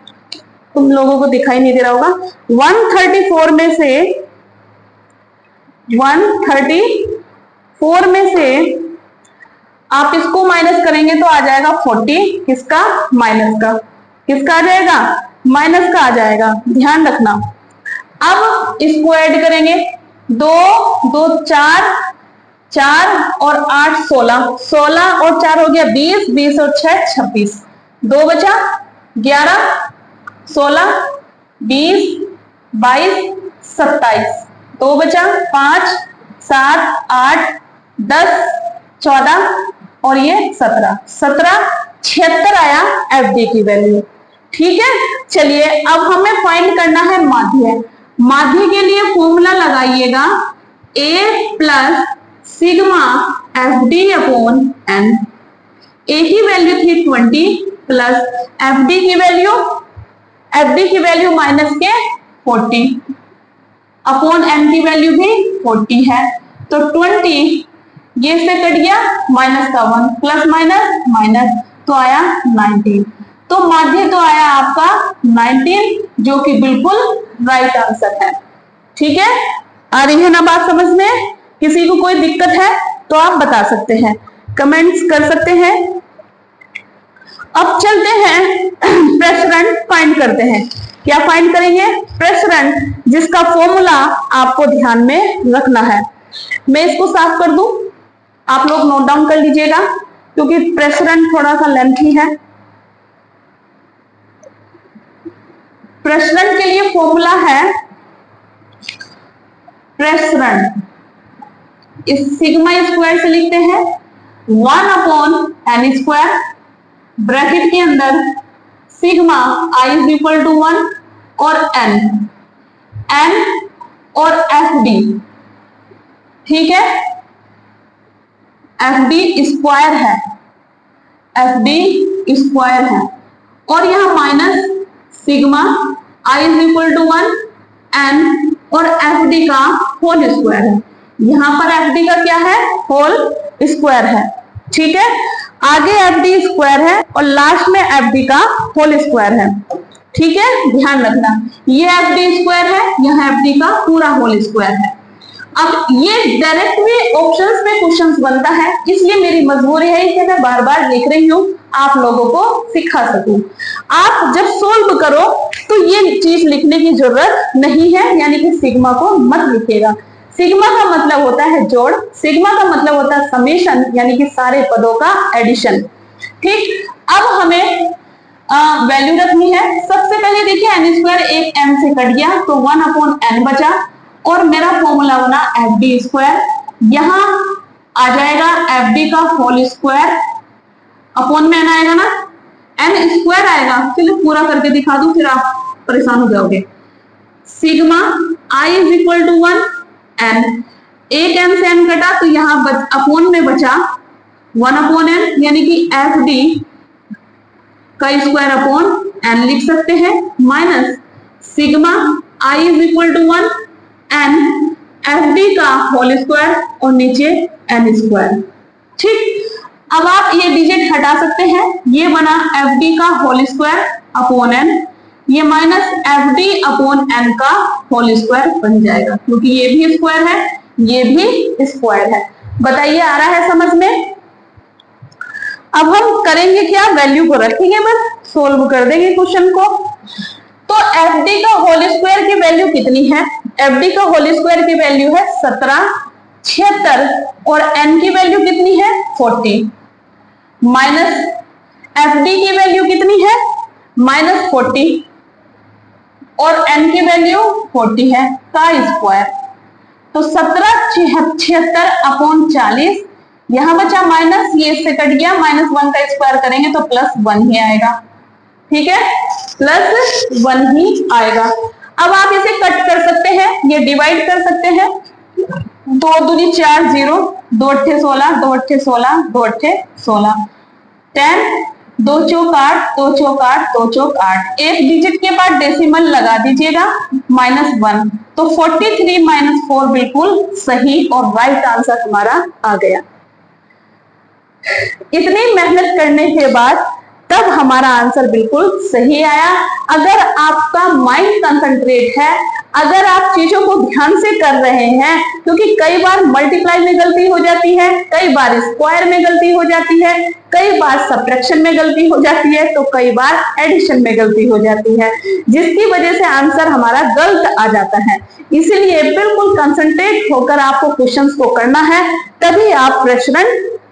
तुम लोगों को दिखाई नहीं दे रहा होगा। 134 में से 134 में से आप इसको माइनस करेंगे तो आ जाएगा 40, किसका माइनस का, किसका आ जाएगा माइनस का आ जाएगा, ध्यान रखना। अब इसको ऐड करेंगे, 2 2 4 4 और 8 16, 16 और 4 हो गया 20, 20 और 6 26, 2 बचा 11 16 20 22 27, 2 बचा 5 7 8 10 14 और ये 17, 17 76 आया एफडी की वैल्यू। ठीक है, चलिए अब हमें फाइंड करना है माध्य। माध्य के लिए फॉर्मूला लगाइएगा a plus sigma F D upon N. A की वैल्यू थी 20 प्लस एफ डी की वैल्यू माइनस के 40 अपॉन एन की वैल्यू भी 40 है, तो 20 ये से कट गया माइनस का 1 प्लस माइनस माइनस, तो आया 19। तो माध्य तो आया आपका 19, जो कि बिल्कुल राइट आंसर है। ठीक है, आ रही है ना बात समझ में? किसी को कोई दिक्कत है तो आप बता सकते हैं, कमेंट्स कर सकते हैं। अब चलते हैं प्रेशरंट फाइंड करते हैं। क्या फाइंड करेंगे? प्रेशरंट, जिसका फॉर्मूला आपको ध्यान में रखना है। मैं इसको साफ कर दूं, आप लोग नोट डाउन कर लीजिएगा क्योंकि प्रेशरंट थोड़ा सा लेंथी है। प्रेशरंट के लिए फॉर्मूला है, प्रेशरंट इस सिग्मा स्क्वायर से लिखते हैं 1 अपॉन एन स्क्वायर, ब्रैकेट के अंदर sigma i is equal to 1 और n और एफ डी। ठीक है, एफ डी स्क्वायर है, एफ डी स्क्वायर है, और यहां minus sigma i is equal to 1 n और एफ डी का होल स्क्वायर है। यहां पर एफ डी का क्या है? होल स्क्वायर है। ठीक है, आगे एफ डी स्क्वायर है और लास्ट में एफ डी का होल स्क्वायर है। ठीक है, ध्यान रखना, ये एफ डी स्क्वायर है, यहाँ एफ डी का पूरा होल स्क्वायर है। अब ये डायरेक्ट भी ऑप्शंस में क्वेश्चंस बनता है, इसलिए मेरी मजबूरी है कि मैं बार बार लिख रही हूँ, आप लोगों को सिखा सकूं। आप जब सोल्व करो तो ये चीज लिखने की जरूरत नहीं है, यानी कि सिग्मा को मत लिखिएगा। सिग्मा का मतलब होता है जोड़, सिग्मा का मतलब होता है समेशन, यानी कि सारे पदों का एडिशन। ठीक, अब हमें वैल्यू रखनी है। सबसे पहले देखिए एन स्क्वायर एक एन से कट गया तो 1/n बचा और मेरा फॉर्मूला बना एफ डी स्क्वायर। यहां आ जाएगा एफ डी का होल स्क्वायर अपॉन में एन आएगा ना, एन स्क्वायर आएगा। चलिए पूरा करके दिखा दूं, फिर आप परेशान हो जाओगे। Sigma I is equal to 1 N, एक एन से एन कटा तो यहाँ अपॉन में बचा 1/n, यानी कि एफ डी का स्क्वायर अपॉन एन लिख सकते हैं, minus sigma I is equal to 1 N F D का होल स्क्वायर और नीचे एन स्क्वायर। ठीक, अब आप ये डिजिट हटा सकते हैं, ये बना एफ डी का होल स्क्वायर अपॉन एन, ये minus F D upon N का होल स्क्वायर बन जाएगा, क्योंकि ये भी स्क्वायर है, ये भी स्क्वायर है। बताइए आ रहा है समझ में? अब हम करेंगे क्या, वैल्यू को रखेंगे, बस सोल्व कर देंगे क्वेश्चन को। तो एफ डी का होल स्क्वायर की वैल्यू कितनी है? एफ डी का होल स्क्वायर की वैल्यू है 17, 76 और एन की वैल्यू कितनी है 40, माइनस एफ डी की वैल्यू कितनी है -40 और एन की वैल्यू 40 है का स्क्वायर। तो 17 76 अपॉन 40, यहां बचा माइनस, ये इससे कट गया, -1 का स्क्वायर करेंगे तो +1 ही आएगा। ठीक है, +1 ही आएगा। अब आप इसे कट कर सकते हैं, ये डिवाइड कर सकते हैं, 2 दूनी 4 0, 2 अट्ठे 16, 2 अट्ठे 16, 2 अट्ठे 16, 10, 2 चौक 8, 2 चौक 8, 2 चौक 8, एक डिजिट के बाद डेसिमल लगा दीजिएगा -1, तो 43 - 4 बिल्कुल सही और राइट आंसर हमारा आ गया। इतनी मेहनत करने के बाद तब हमारा आंसर बिल्कुल सही आया। अगर आपका माइंड कंसंट्रेट है, अगर आप चीजों को ध्यान से कर रहे हैं, क्योंकि कई बार मल्टीप्लाई में गलती हो जाती है, कई बार स्क्वायर में गलती हो जाती है, कई बार सब्ट्रैक्शन में गलती हो जाती है, तो कई बार एडिशन में गलती हो जाती है, जिसकी वजह से आंसर हमारा गलत आ जाता है। इसीलिए बिल्कुल कंसंट्रेट होकर आपको क्वेश्चंस को करना है, तभी आप प्रश्न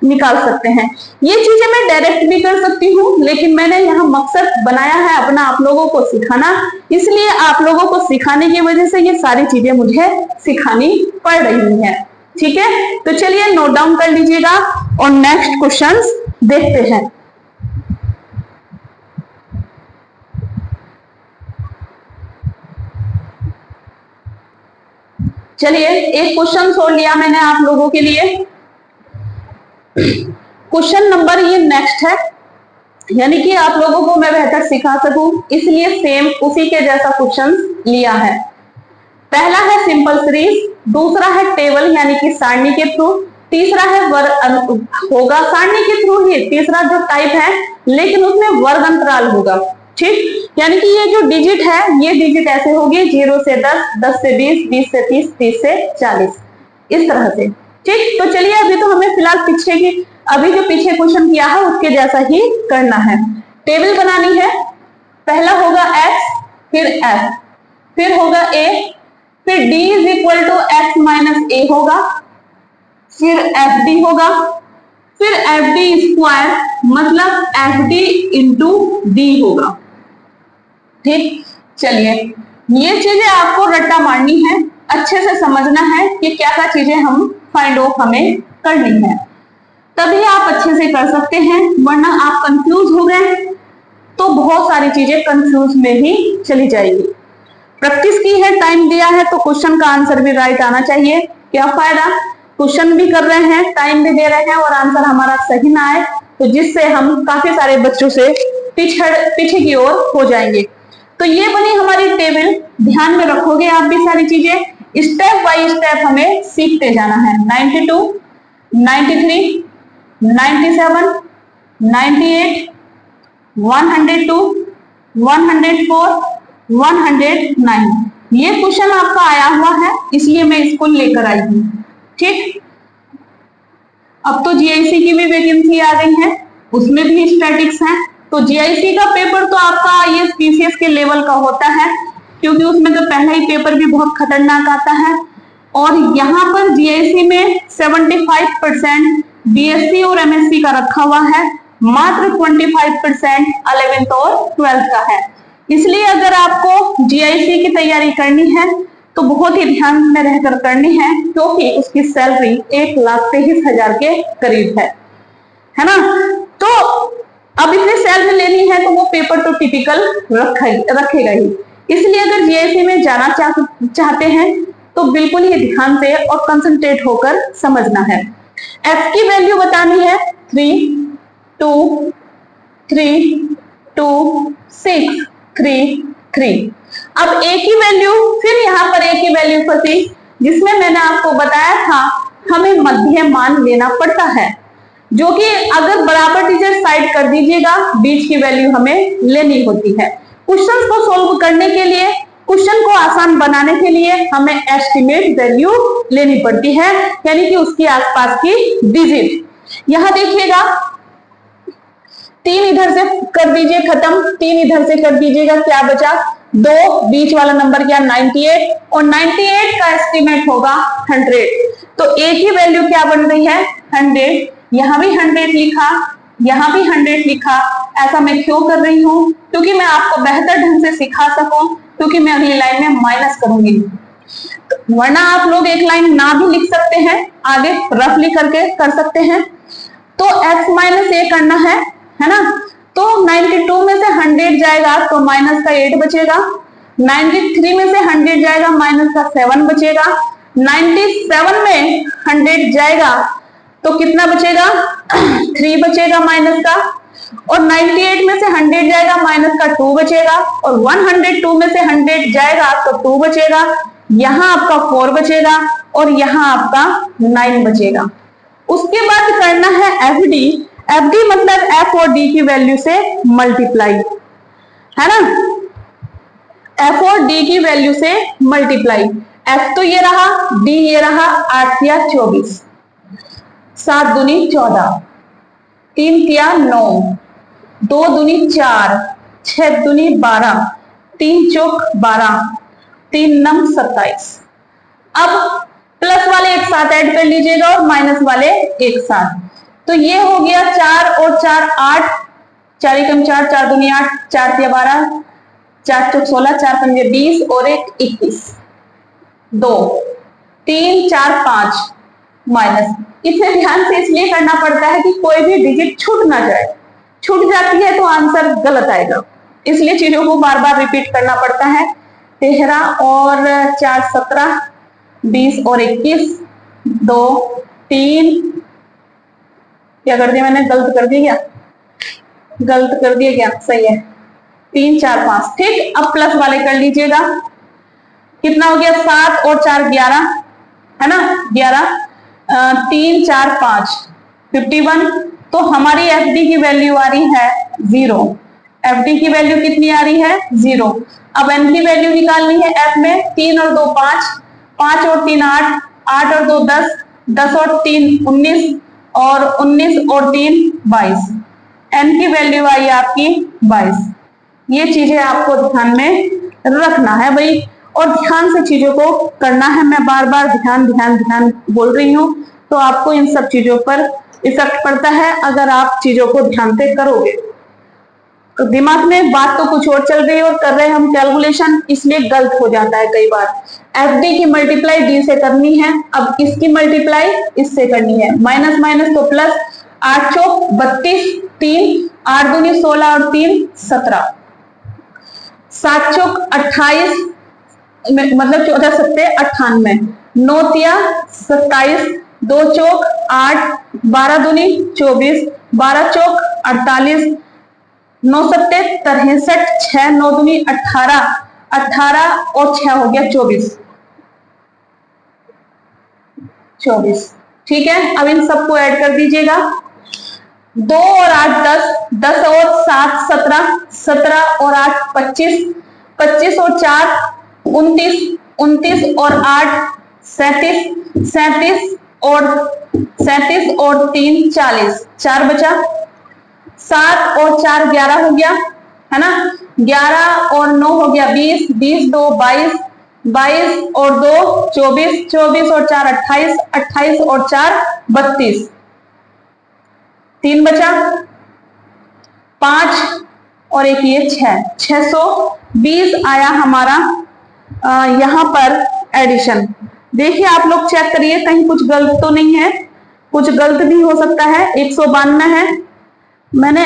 निकाल सकते हैं। ये चीजें मैं डायरेक्ट भी कर सकती हूँ, लेकिन मैंने यहाँ मकसद बनाया है अपना आप लोगों को सिखाना, इसलिए आप लोगों को सिखाने की वजह से ये सारी चीजें मुझे सिखानी पड़ रही है। ठीक है, तो चलिए नोट डाउन कर लीजिएगा और नेक्स्ट क्वेश्चंस देखते हैं। चलिए एक क्वेश्चन छोड़ लिया मैंने आप लोगों के लिए। क्वेश्चन नंबर ये नेक्स्ट है, यानी कि आप लोगों को मैं बेहतर सिखा सकूं, इसलिए सेम उसी के जैसा क्वेश्चन लिया है। पहला है सिंपल सीरीज, दूसरा है टेबल यानी कि सारणी के थ्रू, तीसरा है होगा सारणी के थ्रू ही तीसरा जो टाइप है, लेकिन उसमें वर्ग अंतराल होगा। ठीक, यानी कि ये जो डिजिट है, ये डिजिट ऐसे होगी 0 से 10, 10 से 20, 20 से 30, 30 से 40, इस तरह से। ठीक, तो चलिए अभी तो हमें फिलहाल अभी जो पीछे क्वेश्चन किया है उसके जैसा ही करना है। टेबल बनानी है, पहला होगा x, फिर f, फिर होगा a, फिर d is equal to x minus a होगा, फिर एफ डी होगा, फिर एफ डी स्क्वायर मतलब एफ डी इंटू डी होगा। ठीक, चलिए ये चीजें आपको रट्टा मारनी है, अच्छे से समझना है कि क्या क्या चीजें हम फाइंड ऑफ हमें करनी है, तभी आप अच्छे से कर सकते हैं, वरना आप कंफ्यूज हो गए तो बहुत सारी चीजें कंफ्यूज में ही चली जाएगी। प्रैक्टिस की है, टाइम दिया है, तो क्वेश्चन का आंसर भी राइट आना चाहिए। क्या फायदा, क्वेश्चन भी कर रहे हैं, टाइम भी दे रहे हैं और आंसर हमारा सही ना आए, तो जिससे हम काफी सारे बच्चों से पीछे की ओर हो जाएंगे। तो ये बनी हमारी टेबल, ध्यान में रखोगे आप भी सारी चीजें, स्टेप बाय स्टेप हमें सीखते जाना है। 92, 93, 97, 98, 102, 104, 109। ये क्वेश्चन आपका आया हुआ है, इसलिए मैं इसको लेकर आई हूं। ठीक, अब तो जीआईसी की भी वैकेंसी आ गई है, उसमें भी स्टैटिक्स है। तो जीआईसी का पेपर तो आपका आईएएस पीसीएस के लेवल का होता है, क्योंकि उसमें तो पहला ही पेपर भी बहुत खतरनाक आता है। और यहाँ पर जीआईसी में 75% बीएससी और एमएससी का रखा हुआ है, मात्र 25% 11th और 12th का है। इसलिए अगर आपको जीआईसी की तैयारी करनी है तो बहुत ही ध्यान में रहकर करनी है, क्योंकि उसकी सैलरी 1,23,000 के करीब है ना। तो अब इतनी सैलरी लेनी है तो वो पेपर तो टिपिकल रखेगा ही। इसलिए अगर जीआईसी में जाना चाहते हैं तो बिल्कुल ही ध्यान से और कंसंट्रेट होकर समझना है। एफ की वैल्यू बतानी है 3, 2, 3, 2, 6, 3, 3। अब ए की वैल्यू, फिर यहाँ पर ए की वैल्यू फंसी, जिसमें मैंने आपको बताया था हमें मध्य मान लेना पड़ता है, जो कि अगर बराबर टीचर साइड कर दीजिएगा, बीच की वैल्यू हमें लेनी होती है। क्वेश्चन को सोल्व करने के लिए, क्वेश्चन को आसान बनाने के लिए हमें एस्टिमेट वैल्यू लेनी पड़ती है, यानी कि उसके आसपास की डिजिट। यहां देखिएगा 3 इधर से कर दीजिए खत्म, 3 इधर से कर दीजिएगा, क्या बचा 2, बीच वाला नंबर क्या 98, और 98 का एस्टिमेट होगा 100। तो ए की वैल्यू क्या बन रही है 100। यहां भी 100 लिखा, यहां भी 100 लिखा। ऐसा मैं क्यों कर रही हूं? क्योंकि मैं आपको बेहतर ढंग से सिखा सकूं, क्योंकि मैं अगली लाइन में माइनस करूंगी। वरना आप लोग एक लाइन ना भी लिख सकते हैं, आगे रफली करके कर सकते हैं। तो x माइनस ए करना है ना। तो 92 में से 100 जाएगा तो माइनस का 8 बचेगा, 93 में से 100 जाएगा माइनस का 7 बचेगा, 97 में 100 जाएगा तो कितना बचेगा 3 बचेगा माइनस का, और 98 में से 100 जाएगा माइनस का 2 बचेगा, और 102 में से 100 जाएगा तो 2 बचेगा, यहां आपका 4 बचेगा, और यहां आपका 9 बचेगा। उसके बाद करना है एफडी। एफडी मतलब एफ और डी की वैल्यू से मल्टीप्लाई, है ना। एफ और डी की वैल्यू से मल्टीप्लाई, एफ तो ये रहा, डी ये रहा, 8 या 24, 7 दूनी 14, 3 तिया 9, 2 दूनी 4, 6 दूनी 12, 3 चौक 12, 3 नम 27। अब प्लस वाले एक साथ ऐड कर लीजिएगा और माइनस वाले एक साथ। तो ये हो गया 4 और 4 8, 4 एकम 4, 4 दूनी 8, 4 तिया 12, 4 चौक 16, 4 पंजे 20 और 1 21, 2 3 4 5 माइनस। इसे ध्यान से इसलिए करना पड़ता है कि कोई भी डिजिट छूट ना जाए, छूट जाती है तो आंसर गलत आएगा, इसलिए चीजों को बार बार रिपीट करना पड़ता है। 13 और 4 17, 20 और 21, 2 3, क्या कर दिया मैंने, गलत कर दिया क्या, गलत कर दिया क्या, सही है, 3 4 5। ठीक, अब प्लस वाले कर लीजिएगा, कितना हो गया 7 और 4 11, है ना 11, 3 4 5 51। तो हमारी एफडी की वैल्यू आ रही है 0। एफडी की वैल्यू कितनी आ रही है 0। अब एन की वैल्यू निकालनी है एफ में, 3 और 2 5, 5 और 3 8, 8 और 2 10, 10 और 3 19, और 19 और 3 22। एन की वैल्यू आई आपकी 22। ये चीजें आपको ध्यान में रखना है भाई, और ध्यान से चीजों को करना है। मैं बार बार ध्यान ध्यान ध्यान बोल रही हूँ, तो आपको इन सब चीजों पर इफेक्ट पड़ता है अगर आप चीजों को ध्यान से करोगे। तो दिमाग में बात तो कुछ और चल रही है और कर रहे हैं हम कैलकुलेशन, इसलिए गलत हो जाता है कई बार। एफडी की मल्टीप्लाई डी से करनी है, अब इसकी मल्टीप्लाई इससे करनी है, माइनस माइनस तो प्लस, 8 चौक 32, 3 8 दूनी 16 और 3 17, 7 चौक 28, मतलब 14 सत्ते 98, 9 तिया 27, 2 चौक 8, 12 दूनी 24, 12 चौक 48, 9 सत्ते 63, 6 9 दूनी 18, 18 और 6 हो गया 24। ठीक है, अब इन सबको ऐड कर दीजिएगा। 2 और 8 10, 10 और 7 17, 17 और 8 25, 25 और 4 29, 29 और 8 37, 37 और 3 40, 4 बचा, 7 और 4 11 हो गया, है ना, 11 और 9 हो गया 20, 20 2 22, 22 और 2 24, 24 और 4 28, 28 और 4 32, 3 बचा, 5 और एक ये 6, 620 आया हमारा यहां पर एडिशन। देखिए आप लोग चेक करिए कहीं कुछ गलत तो नहीं है, कुछ गलत भी हो सकता है। 192 है, मैंने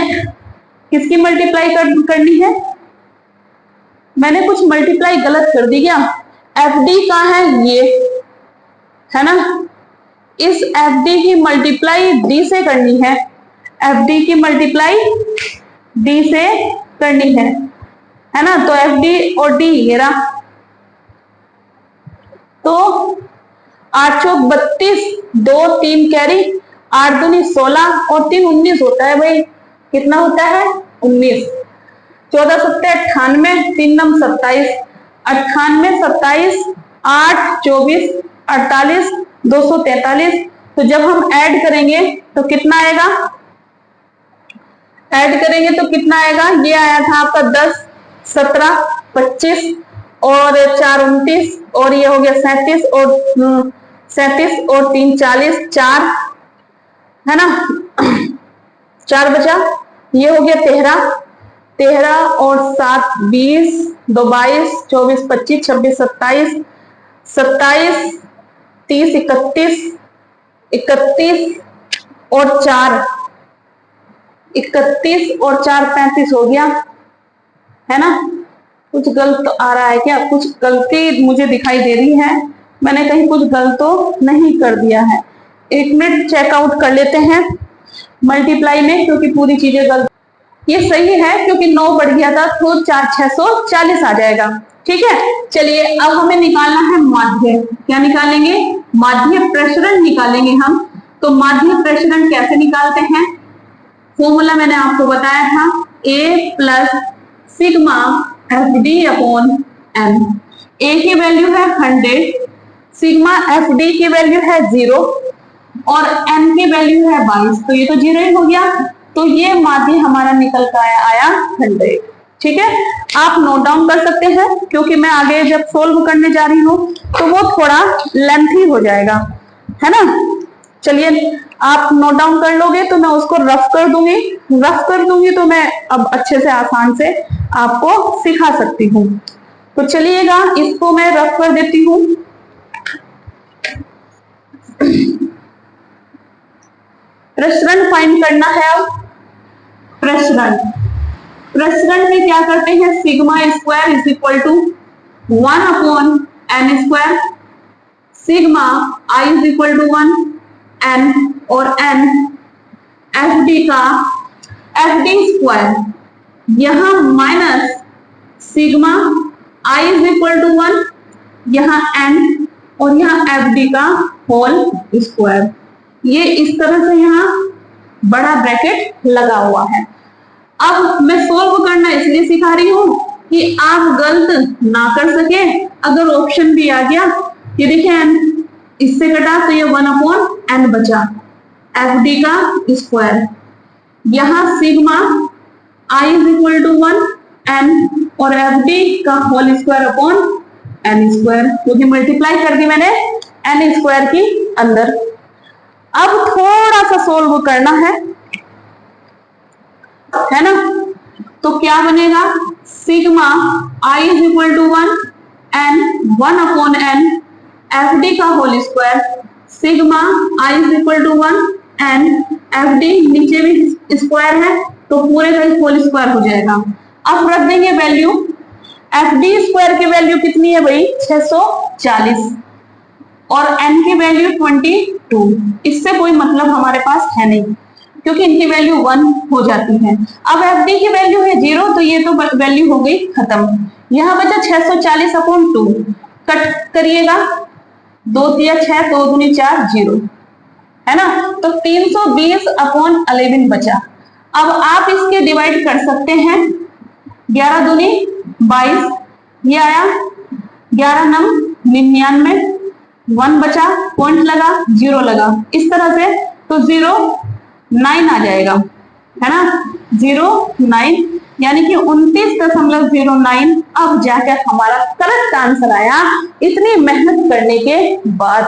किसकी मल्टीप्लाई करनी है, मैंने कुछ मल्टीप्लाई गलत कर दी क्या? FD का है ये, है ना, इस FD की मल्टीप्लाई D से करनी है, FD की मल्टीप्लाई D से करनी है ना, तो FD और D ये रहा, तो 8 चौक 32, 2 3 कैरी, 8 दूनी 16 और 3 19 होता है भाई, कितना होता है 19, 14 सत्ते 98, 3 नम 27, 98 27, 8 24 48, 243। तो जब हम ऐड करेंगे तो कितना आएगा, ऐड करेंगे तो कितना आएगा, ये आया था आपका 10 17 25 और 4 29 और ये हो गया 37 और 37 और 3 40, 4 है ना, 4 बचा, ये हो गया 13, 13 और 7 20, 2 22, 24 25 26 27, 27 30 31, 31 और 4 31 और 4 35 हो गया, है ना। कुछ गलत तो आ रहा है क्या, कुछ गलती मुझे दिखाई दे रही है, मैंने कहीं कुछ गलत तो नहीं कर दिया है। 1 मिनट चेकआउट कर लेते हैं मल्टीप्लाई में, क्योंकि पूरी चीजें गलत, ये सही है क्योंकि 9 बढ़ गया था तो 4 640 आ जाएगा, ठीक है। चलिए अब हमें निकालना है माध्य, क्या निकालेंगे, माध्य प्रसरण निकालेंगे हम। तो माध्य प्रसरण कैसे निकालते हैं, फॉर्मूला मैंने आपको बताया था, A plus sigma FD upon M। A की वैल्यू है 100, सिग्मा FD की वैल्यू है 0 और M की वैल्यू है 22, तो ये तो 0 ही हो गया, तो ये माध्य हमारा निकल कर आया 100, ठीक है। आप नोट डाउन कर सकते हैं, क्योंकि मैं आगे जब सोल्व करने जा रही हूँ तो वो थोड़ा लेंथी हो जाएगा, है ना। चलिए आप नोट डाउन कर लोगे तो मैं उसको रफ कर दूंगी तो मैं अब अच्छे से आसान से आपको सिखा सकती हूँ। तो चलिएगा इसको मैं रफ कर देती हूँ। प्रसरण फाइंड करना है अब। प्रसरण में क्या करते हैं, sigma square is equal to 1 upon n square, sigma i is equal to 1 n और n FD का FD स्क्वायर, यहां minus sigma i is equal to 1, यहां n और यहां FD का होल स्क्वायर। ये इस तरह से यहां बड़ा ब्रैकेट लगा हुआ है। अब मैं सोल्व करना इसलिए सिखा रही हूं कि आप गलत ना कर सके। अगर ऑप्शन भी आ गया, ये देखिए n इससे कटा तो ये 1 अपॉन n बचा, FD का स्क्वायर, यहां sigma i is equal to 1 n और FD का whole square upon n square, क्योंकि मल्टीप्लाई कर दी मैंने n स्क्वायर की अंदर। अब थोड़ा सा सोल्व करना है ना, तो क्या बनेगा, sigma i is equal to 1 n 1 upon n FD का whole square, sigma i is equal to 1 n FD, नीचे भी स्क्वायर है तो पूरे का होल स्क्वायर हो जाएगा। अब रख देंगे वैल्यू, FD स्क्वायर की वैल्यू कितनी है भाई 640 और n की वैल्यू 22, इससे कोई मतलब हमारे पास है नहीं क्योंकि इनकी वैल्यू 1 हो जाती है। अब FD की वैल्यू है 0, तो ये तो वैल्यू हो गई खत्म। यहां बचा 640 अपॉन 2, कट करिएगा, 2 दिया 6, 2 दूनी 4, 0, है ना। तो 320 अपॉन 11 बचा। अब आप इसके डिवाइड कर सकते हैं, 11 दूनी 22, ये आया 11 नंग 99, 1 बचा, पॉइंट लगा, 0 लगा, इस तरह से तो 09 आ जाएगा, है ना, 09 यानी कि 29.09 अब जाकर हमारा करेक्ट आंसर आया। इतनी मेहनत करने के बाद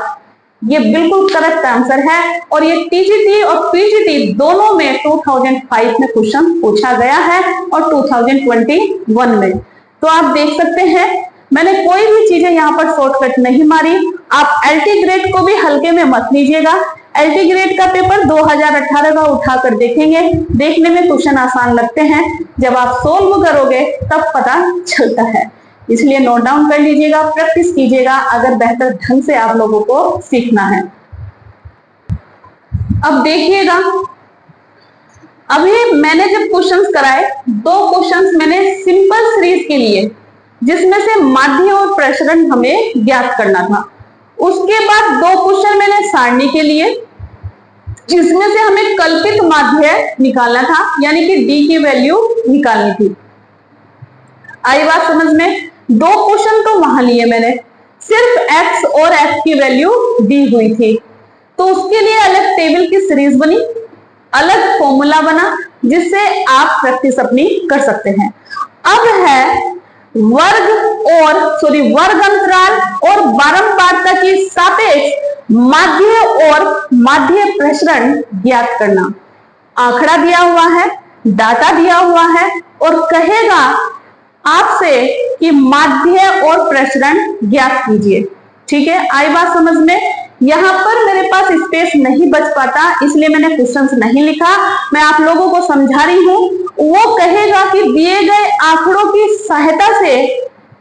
ये बिल्कुल करेक्ट आंसर है, और ये टीजीटी और पीजीटी दोनों में 2005 में क्वेश्चन पूछा गया है और 2021 में। तो आप देख सकते हैं मैंने कोई भी चीजें यहाँ पर शॉर्टकट नहीं मारी। आप एलटी ग्रेड को भी हल्के में मत लीजिएगा। एलटी ग्रेड का पेपर 2018 का उठाकर देखेंगे, देखने में क्वेश्चन आसान लगते हैं, जब आप सोल्व करोगे तब पता चलता है। इसलिए नोट डाउन कर लीजिएगा, प्रैक्टिस कीजिएगा अगर बेहतर ढंग से आप लोगों को सीखना है। अब देखिएगा, अभी मैंने जब क्वेश्चंस कराए, 2 क्वेश्चंस मैंने सिंपल सीरीज के लिए, जिसमें से माध्य और प्रसरण हमें ज्ञात करना था। उसके बाद 2 क्वेश्चन मैंने सारणी के लिए, जिसमें से हमें कल्पित माध्य निकालना था, यानी कि डी की वैल्यू निकालनी थी। आई बात समझ में? 2 क्वेश्चन तो वहां लिए मैंने, सिर्फ x और f की वैल्यू दी हुई थी, तो उसके लिए अलग टेबल की सीरीज बनी, अलग फॉर्मूला बना, जिससे आप प्रैक्टिस अपनी कर सकते हैं। अब है वर्ग अंतराल और बारंबारता की सापेक्ष माध्य और माध्य प्रसरण ज्ञात करना। आंकड़ा दिया हुआ है, डाटा दिया हुआ है, और कहेगा आपसे कि माध्य और प्रसरण ज्ञात कीजिए। ठीक है, आई बात समझ में? यहां पर मेरे पास स्पेस नहीं बच पाता, इसलिए मैंने क्वेश्चंस नहीं लिखा, मैं आप लोगों को समझा रही हूं। वो कहेगा कि दिए गए आंकड़ों की सहायता से,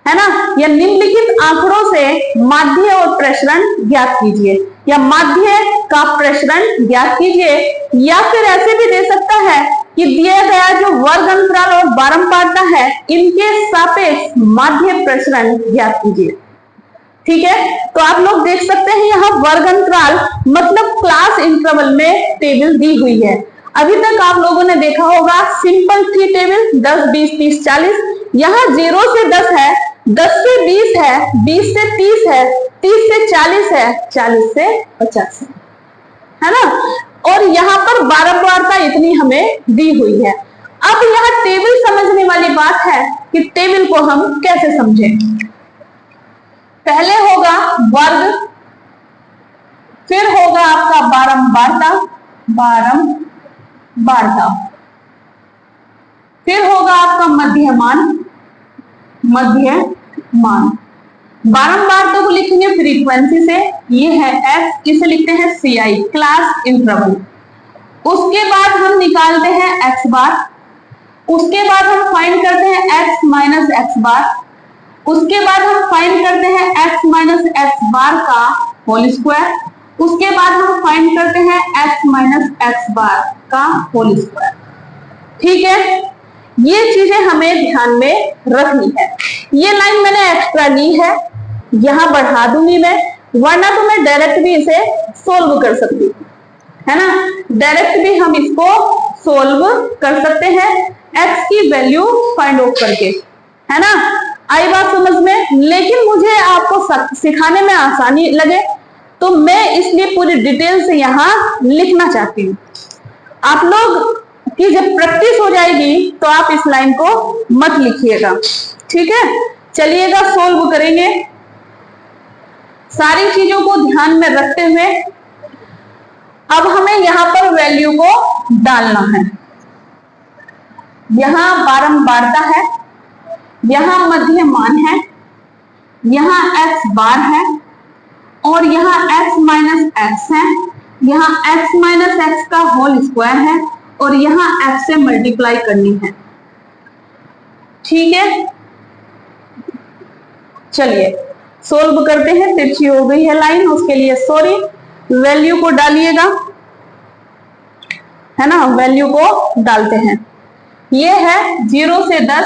है ना, या निम्नलिखित आंकड़ों से माध्य और प्रसरण ज्ञात कीजिए, या माध्य का प्रसरण ज्ञात कीजिए, या फिर ऐसे भी दे सकता है कि दिया गया जो वर्ग अंतराल और बारंबारता है, इनके सापेक्ष माध्य प्रसरण ज्ञात कीजिए। ठीक है, तो आप लोग देख सकते हैं यहाँ वर्ग अंतराल मतलब क्लास इंटरवल में टेबल दी हुई है। अभी तक आप लोगों ने देखा होगा सिंपल थी टेबल, 10, 20, 30, 40। यहाँ 0 से 10 है, 10 से 20 है, 20 से 30 है, 30 से 40 है, 40 से 50 है ना। और यहाँ पर बारंबारता इतनी हमें दी हुई है। अब यहाँ टेबल समझने वाली बात है कि टेबल को हम कैसे समझें। पहले होगा वर्ग, फिर होगा आपका बारंबारता, फिर होगा आपका मध्यमान। बारंबारता को लिखेंगे फ्रीक्वेंसी से, ये है f, इसे लिखते हैं CI, क्लास इंटरवल। उसके बाद हम निकालते हैं x बार, उसके बाद हम फाइंड करते हैं x माइनस x बार, उसके बाद हम फाइंड करते हैं x माइनस x बार का होल स्क्वायर, उसके बाद हम फाइंड करते हैं x माइनस x बार का होल स्क्वायर। ठीक है, ये चीजें हमें ध्यान में रखनी है। ये लाइन मैंने एक्स्ट्रा ली है, यहां बढ़ा दूंगी मैं, वरना तो मैं डायरेक्ट भी इसे सोल्व कर सकती हूँ, है ना। डायरेक्ट भी हम इसको सोल्व कर सकते हैं x की वैल्यू फाइंड आउट करके, है ना। आई बात समझ में? लेकिन मुझे आपको सिखाने में आसानी लगे, तो मैं इसलिए पूरी डिटेल से यहाँ लिखना चाहती हूँ। आप लोग की जब प्रैक्टिस हो जाएगी तो आप इस लाइन को मत लिखिएगा। ठीक है, चलिएगा सोल्व करेंगे। सारी चीजों को ध्यान में रखते हुए अब हमें यहाँ पर वैल्यू को डालना है। यहाँ बारंबारता है, यहाँ मध्यमान है, यहाँ x बार है, और यहाँ x माइनस x है, यहाँ x माइनस x का होल स्क्वायर है, और यहाँ x से मल्टीप्लाई करनी है। ठीक है, चलिए सोल्व करते हैं। तिरछी हो गई है लाइन, उसके लिए सॉरी। वैल्यू को डालिएगा, है ना, वैल्यू को डालते हैं। ये है 0 से 10,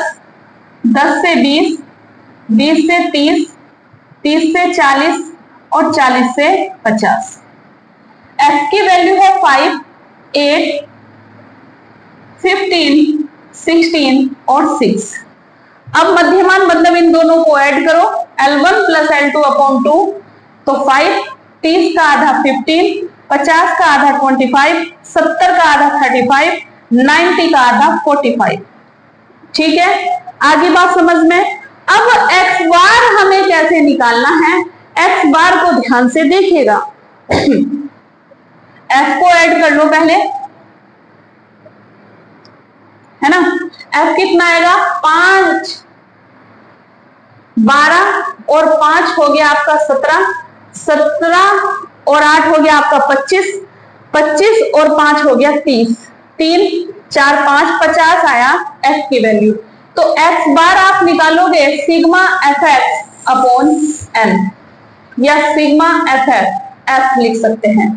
10 से 20, 20 से 30, 30 से 40 और 40 से 50। f की वैल्यू है 5, 8, 15, 16 और 6। अब मध्यमान मतलब इन दोनों को ऐड करो, L1 प्लस L2 अपॉन 2, तो 5, 30 का आधा 15, 50 का आधा 25, 70 का आधा 35, 90 का आधा 45। ठीक है, आगे बात समझ में। अब x बार हमें कैसे निकालना है, x बार को ध्यान से देखिएगा। f को ऐड कर लो पहले, है ना। f कितना आएगा, 5, 12 और 5 हो गया आपका 17, 17 और 8 हो गया आपका 25, 25 और 5 हो गया 30, 3, 4, 5, 50 आया f की वैल्यू। तो x बार आप निकालोगे सिग्मा fx अपॉन n या सिग्मा f लिख सकते हैं।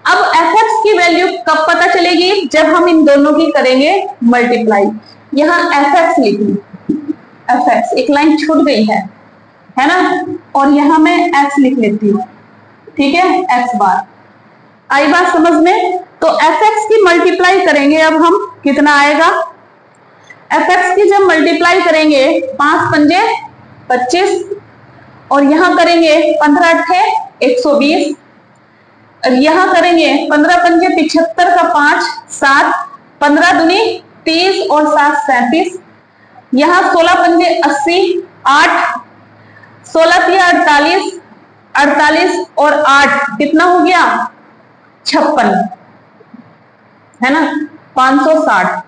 अब fx की वैल्यू कब पता चलेगी, जब हम इन दोनों की करेंगे मल्टीप्लाई। यहां fx लिख ली, fx एक लाइन छूट गई है ना, और यहां मैं x लिख लेती हूँ। ठीक है, x बार। आई बात समझ में। तो fx की मल्टीप्लाई करेंगे अब हम, कितना आएगा, fx की जब मल्टीप्लाई करेंगे 5 पंजे 25 और यहां करेंगे 15 अट्ठे 120 और यहां करेंगे 15 पंजे 75 का 5 7, 15 दूनी 30 और 7 37, यहां 16 पंजे 80, 8, 16 तिया 48, 48 और 8 कितना हो गया 56, है ना, 560।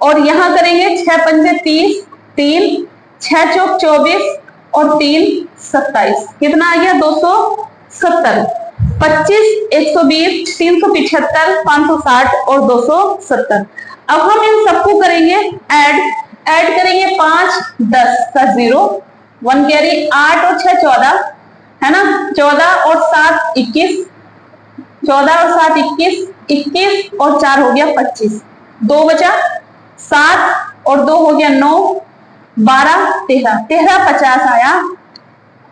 और यहां करेंगे 6 पंजे 30, 3, 6 चौक 24 और 3 27, कितना आ गया 270, 25, 120, 375, 560 और 270। अब हम इन सबको करेंगे ऐड करेंगे 5, 10 का 0, 1 कैरी, 8 और 6 14, है ना, 14 और 7 21, 14 और 7 21, 21 और 4 हो गया 25, 2 बचा 7 और 2 हो गया 9, 12, 13, 13 50 आया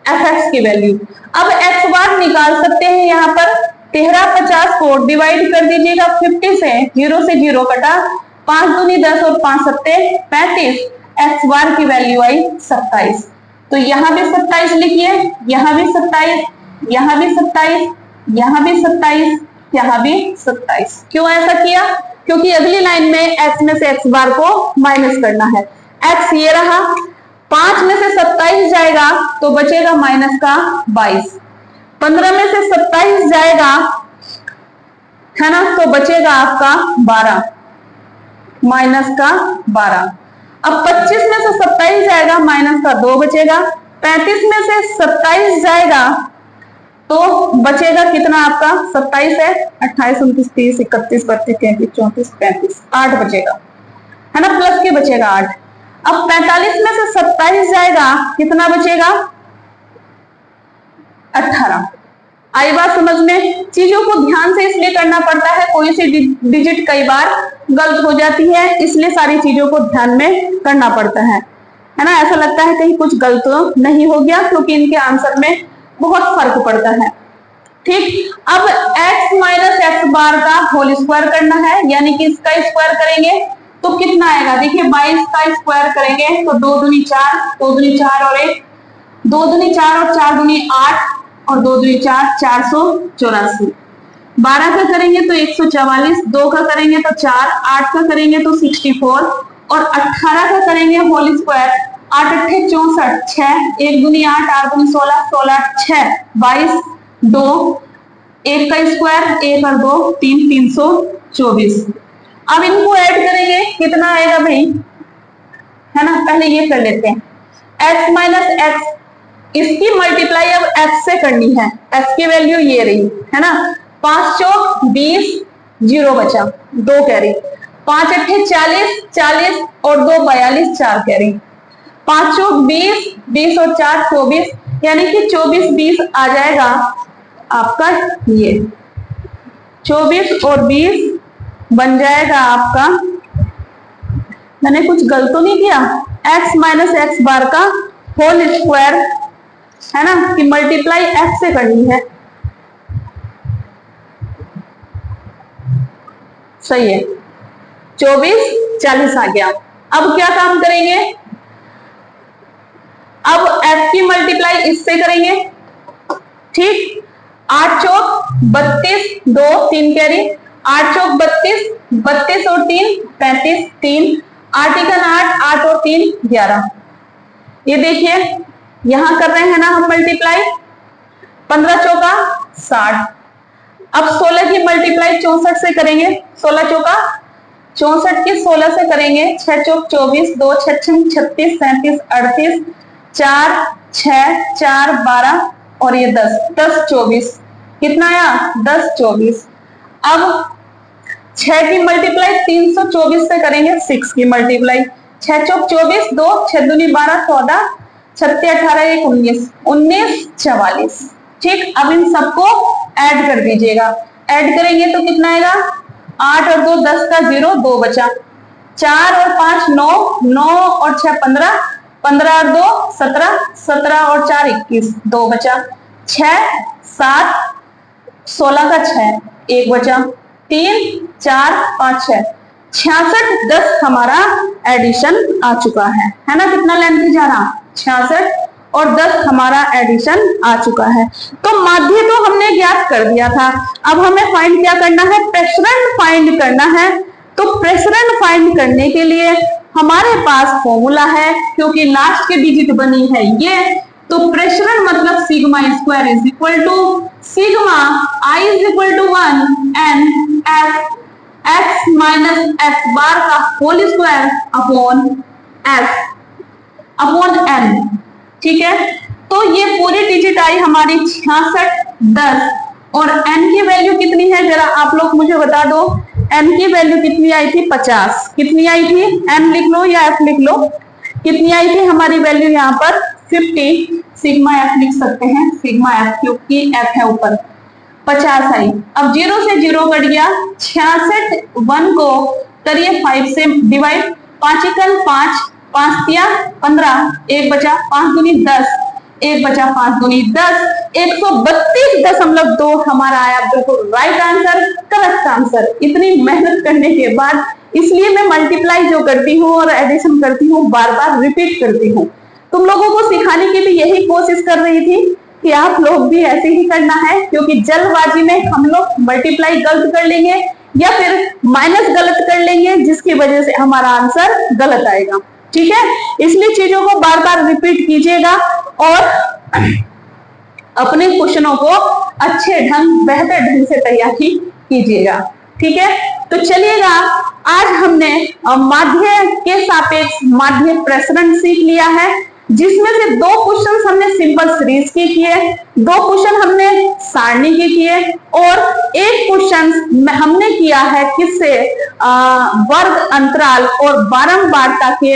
fx की वैल्यू। अब x बार निकाल सकते हैं यहाँ पर, 13 50 को डिवाइड कर दीजिएगा 50 से, 0 से 0 कटा, 5 दूनी 10 और 5 सत्ते 35, x बार की वैल्यू आई 27। तो यहां भी 27 लिखिए, यहां भी 27, यहां भी 27, यहां भी 27, यहां भी 27। क्यों ऐसा किया, क्योंकि अगली लाइन में x में से x बार को माइनस करना है। x ये रहा, 5 में से 27 जाएगा तो बचेगा माइनस का 22, 15 में से 27 जाएगा, है ना, तो बचेगा आपका 12, माइनस का 12। अब 25 में से 27 जाएगा, माइनस का 2 बचेगा, 35 में से 27 जाएगा तो बचेगा कितना आपका, 27 है, 28, 29, 30, 31, 32, 33, 34, 35, 8 बचेगा, है ना, प्लस के बचेगा 8। अब 45 में से 27 जाएगा, कितना बचेगा 18। आई बात समझ में। चीजों को ध्यान से इसलिए करना पड़ता है, कोई सी डिजिट कई बार गलत हो जाती है, इसलिए सारी चीजों को ध्यान में करना पड़ता है ना। ऐसा लगता है कहीं कुछ गलत नहीं हो गया, क्योंकि इनके आंसर में बहुत फर्क पड़ता है। ठीक, अब x माइनस एक्स बार का होल स्क्वायर करना है, यानी कि इसका स्क्वायर करेंगे तो कितना आएगा, देखिए 22 का स्क्वायर करेंगे तो 2 दूनी 4, 2 दूनी 4 और 1, 2 दूनी 4 और 4 दूनी 8 और 2 दूनी 4, 484। 12 का करेंगे तो 144, 2 का करेंगे तो 4, 8 का करेंगे तो 64 और 18 का करेंगे होल स्क्वायर, 8 अट्ठे 64, 6, 1 दूनी 8, 8 दूनी 16, 16 6, 22, 2, 1 का स्क्वायर 1 और 2 3, 324। अब इनको ऐड करेंगे, कितना आएगा भाई, है ना, पहले ये कर लेते हैं, x माइनस एक्स, इसकी मल्टीप्लाई अब x से करनी है, x की वैल्यू ये रही, है ना, 5 चौक 20, 0 बचा, 2 कैरी, 5 अट्ठे 40, 40 और 2 42, 4 कैरी, 5 चौक 20, 20 और 4 24, यानी कि 24 20 आ जाएगा आपका, ये 24 और 20 बन जाएगा आपका, मैंने कुछ गलत तो नहीं किया, x माइनस एक्स बार का होल स्क्वायर, है ना, कि मल्टीप्लाई x से करनी है, सही है, 24 40 आ गया। अब क्या काम करेंगे, अब f की मल्टीप्लाई इससे करेंगे, ठीक। 8 चौक 32, 2 3 कैरी, 8 चौक 32, 32 और 3 35, 3 8 एकन 8, 8 और 3 11। ये देखिए यहां कर रहे हैं ना हम मल्टीप्लाई, 15 चौका 60। अब 16 की मल्टीप्लाई 64 से करेंगे, 16 चौका 64 की 16 से करेंगे, 6 चौक 24, 2 6 6 36 37 38, 4 6 4 12 और ये 10 10 24, कितना आया 10 24। अब 6 की मल्टीप्लाई 324 से करेंगे, 6 की मल्टीप्लाई 6 चौक 24, 2 6 दूनी 12 14 36 18 1 19 19 44, ठीक। अब इन सबको ऐड कर दीजिएगा, ऐड करेंगे तो कितना आएगा, 8 और 2 10 का 0 2 बचा, 4 और 5 9 9 और 6 15 15 और 2 17 17 और 4 21 2 बचा, 6 7 16 का 6 1 बचा, 3 4 5 6 66 10 हमारा एडिशन आ चुका है ना। कितना लेंथ जा रहा, 66 और 10 हमारा एडिशन आ चुका है। तो माध्य तो हमने ज्ञात कर दिया था, अब हमें फाइंड क्या करना है, प्रसरण फाइंड करना है। तो प्रसरण फाइंड करने के लिए हमारे पास फॉर्मूला है, क्योंकि लास्ट के डिजिट बनी है ये, तो प्रसरण मतलब sigma square is equal to sigma I is equal to 1 N F X minus F bar का होल स्क्वायर अपॉन एन, ठीक है। तो ये पूरी डिजिट आई हमारी 66 10 और n की वैल्यू कितनी है जरा आप लोग मुझे बता दो, n की वैल्यू कितनी आई थी 50, कितनी आई थी, n लिख लो या f लिख लो, कितनी आई थी हमारी वैल्यू यहाँ पर 50, सिग्मा f लिख सकते हैं, सिग्मा f क्योंकि f है ऊपर, 50 आई। अब 0 से 0 कट गया, 66 1 को करिए 5 से डिवाइड, 5 एकल 5 5 तिया 15 1 बचा, 5 दूनी 10 1 बचा, 5 दूनी 10 132.2 हमारा आया बिल्कुल राइट आंसर, करेक्ट आंसर। इतनी मेहनत करने के बाद, इसलिए मैं मल्टीप्लाई जो करती हूँ और एडिशन करती हूँ बार बार रिपीट करती हूँ, तुम लोगों को सिखाने की भी यही कोशिश कर रही थी कि आप लोग भी ऐसे ही करना है, क्योंकि जल्दबाजी में हम लोग मल्टीप्लाई गलत कर लेंगे या फिर माइनस गलत कर लेंगे, जिसकी वजह से हमारा आंसर गलत आएगा, ठीक है। इसलिए चीजों को बार बार रिपीट कीजिएगा और अपने क्वेश्चनों को अच्छे ढंग बेहतर ढंग से तैयारी कीजिएगा, ठीक है। तो चलिएगा, आज हमने माध्य के सापेक्ष माध्य प्रसरण सीख लिया है, जिसमें से 2 क्वेश्चन हमने सिंपल सीरीज के किए, 2 क्वेश्चन हमने सारणी के किए और 1 क्वेश्चन हमने किया है किससे, वर्ग अंतराल और बारंबारता के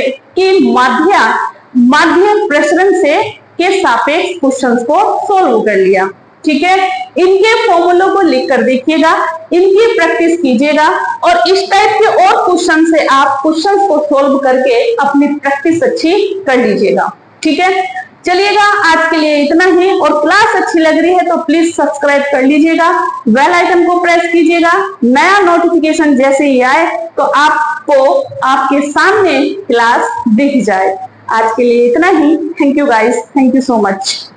माध्य प्रसरण से के सापेक्ष क्वेश्चंस को सोल्व कर लिया, ठीक है। इनके फॉर्मूलों को लिख कर देखिएगा, इनकी प्रैक्टिस कीजिएगा और इस टाइप के और क्वेश्चन से आप क्वेश्चंस को सोल्व करके अपनी प्रैक्टिस अच्छी कर लीजिएगा, ठीक है। चलिएगा, आज के लिए इतना ही, और क्लास अच्छी लग रही है तो प्लीज सब्सक्राइब कर लीजिएगा, बेल आइकन को प्रेस कीजिएगा, नया नोटिफिकेशन जैसे ही आए तो आपको आपके सामने क्लास दिख जाए। आज के लिए इतना ही, thank you guys, thank you so much.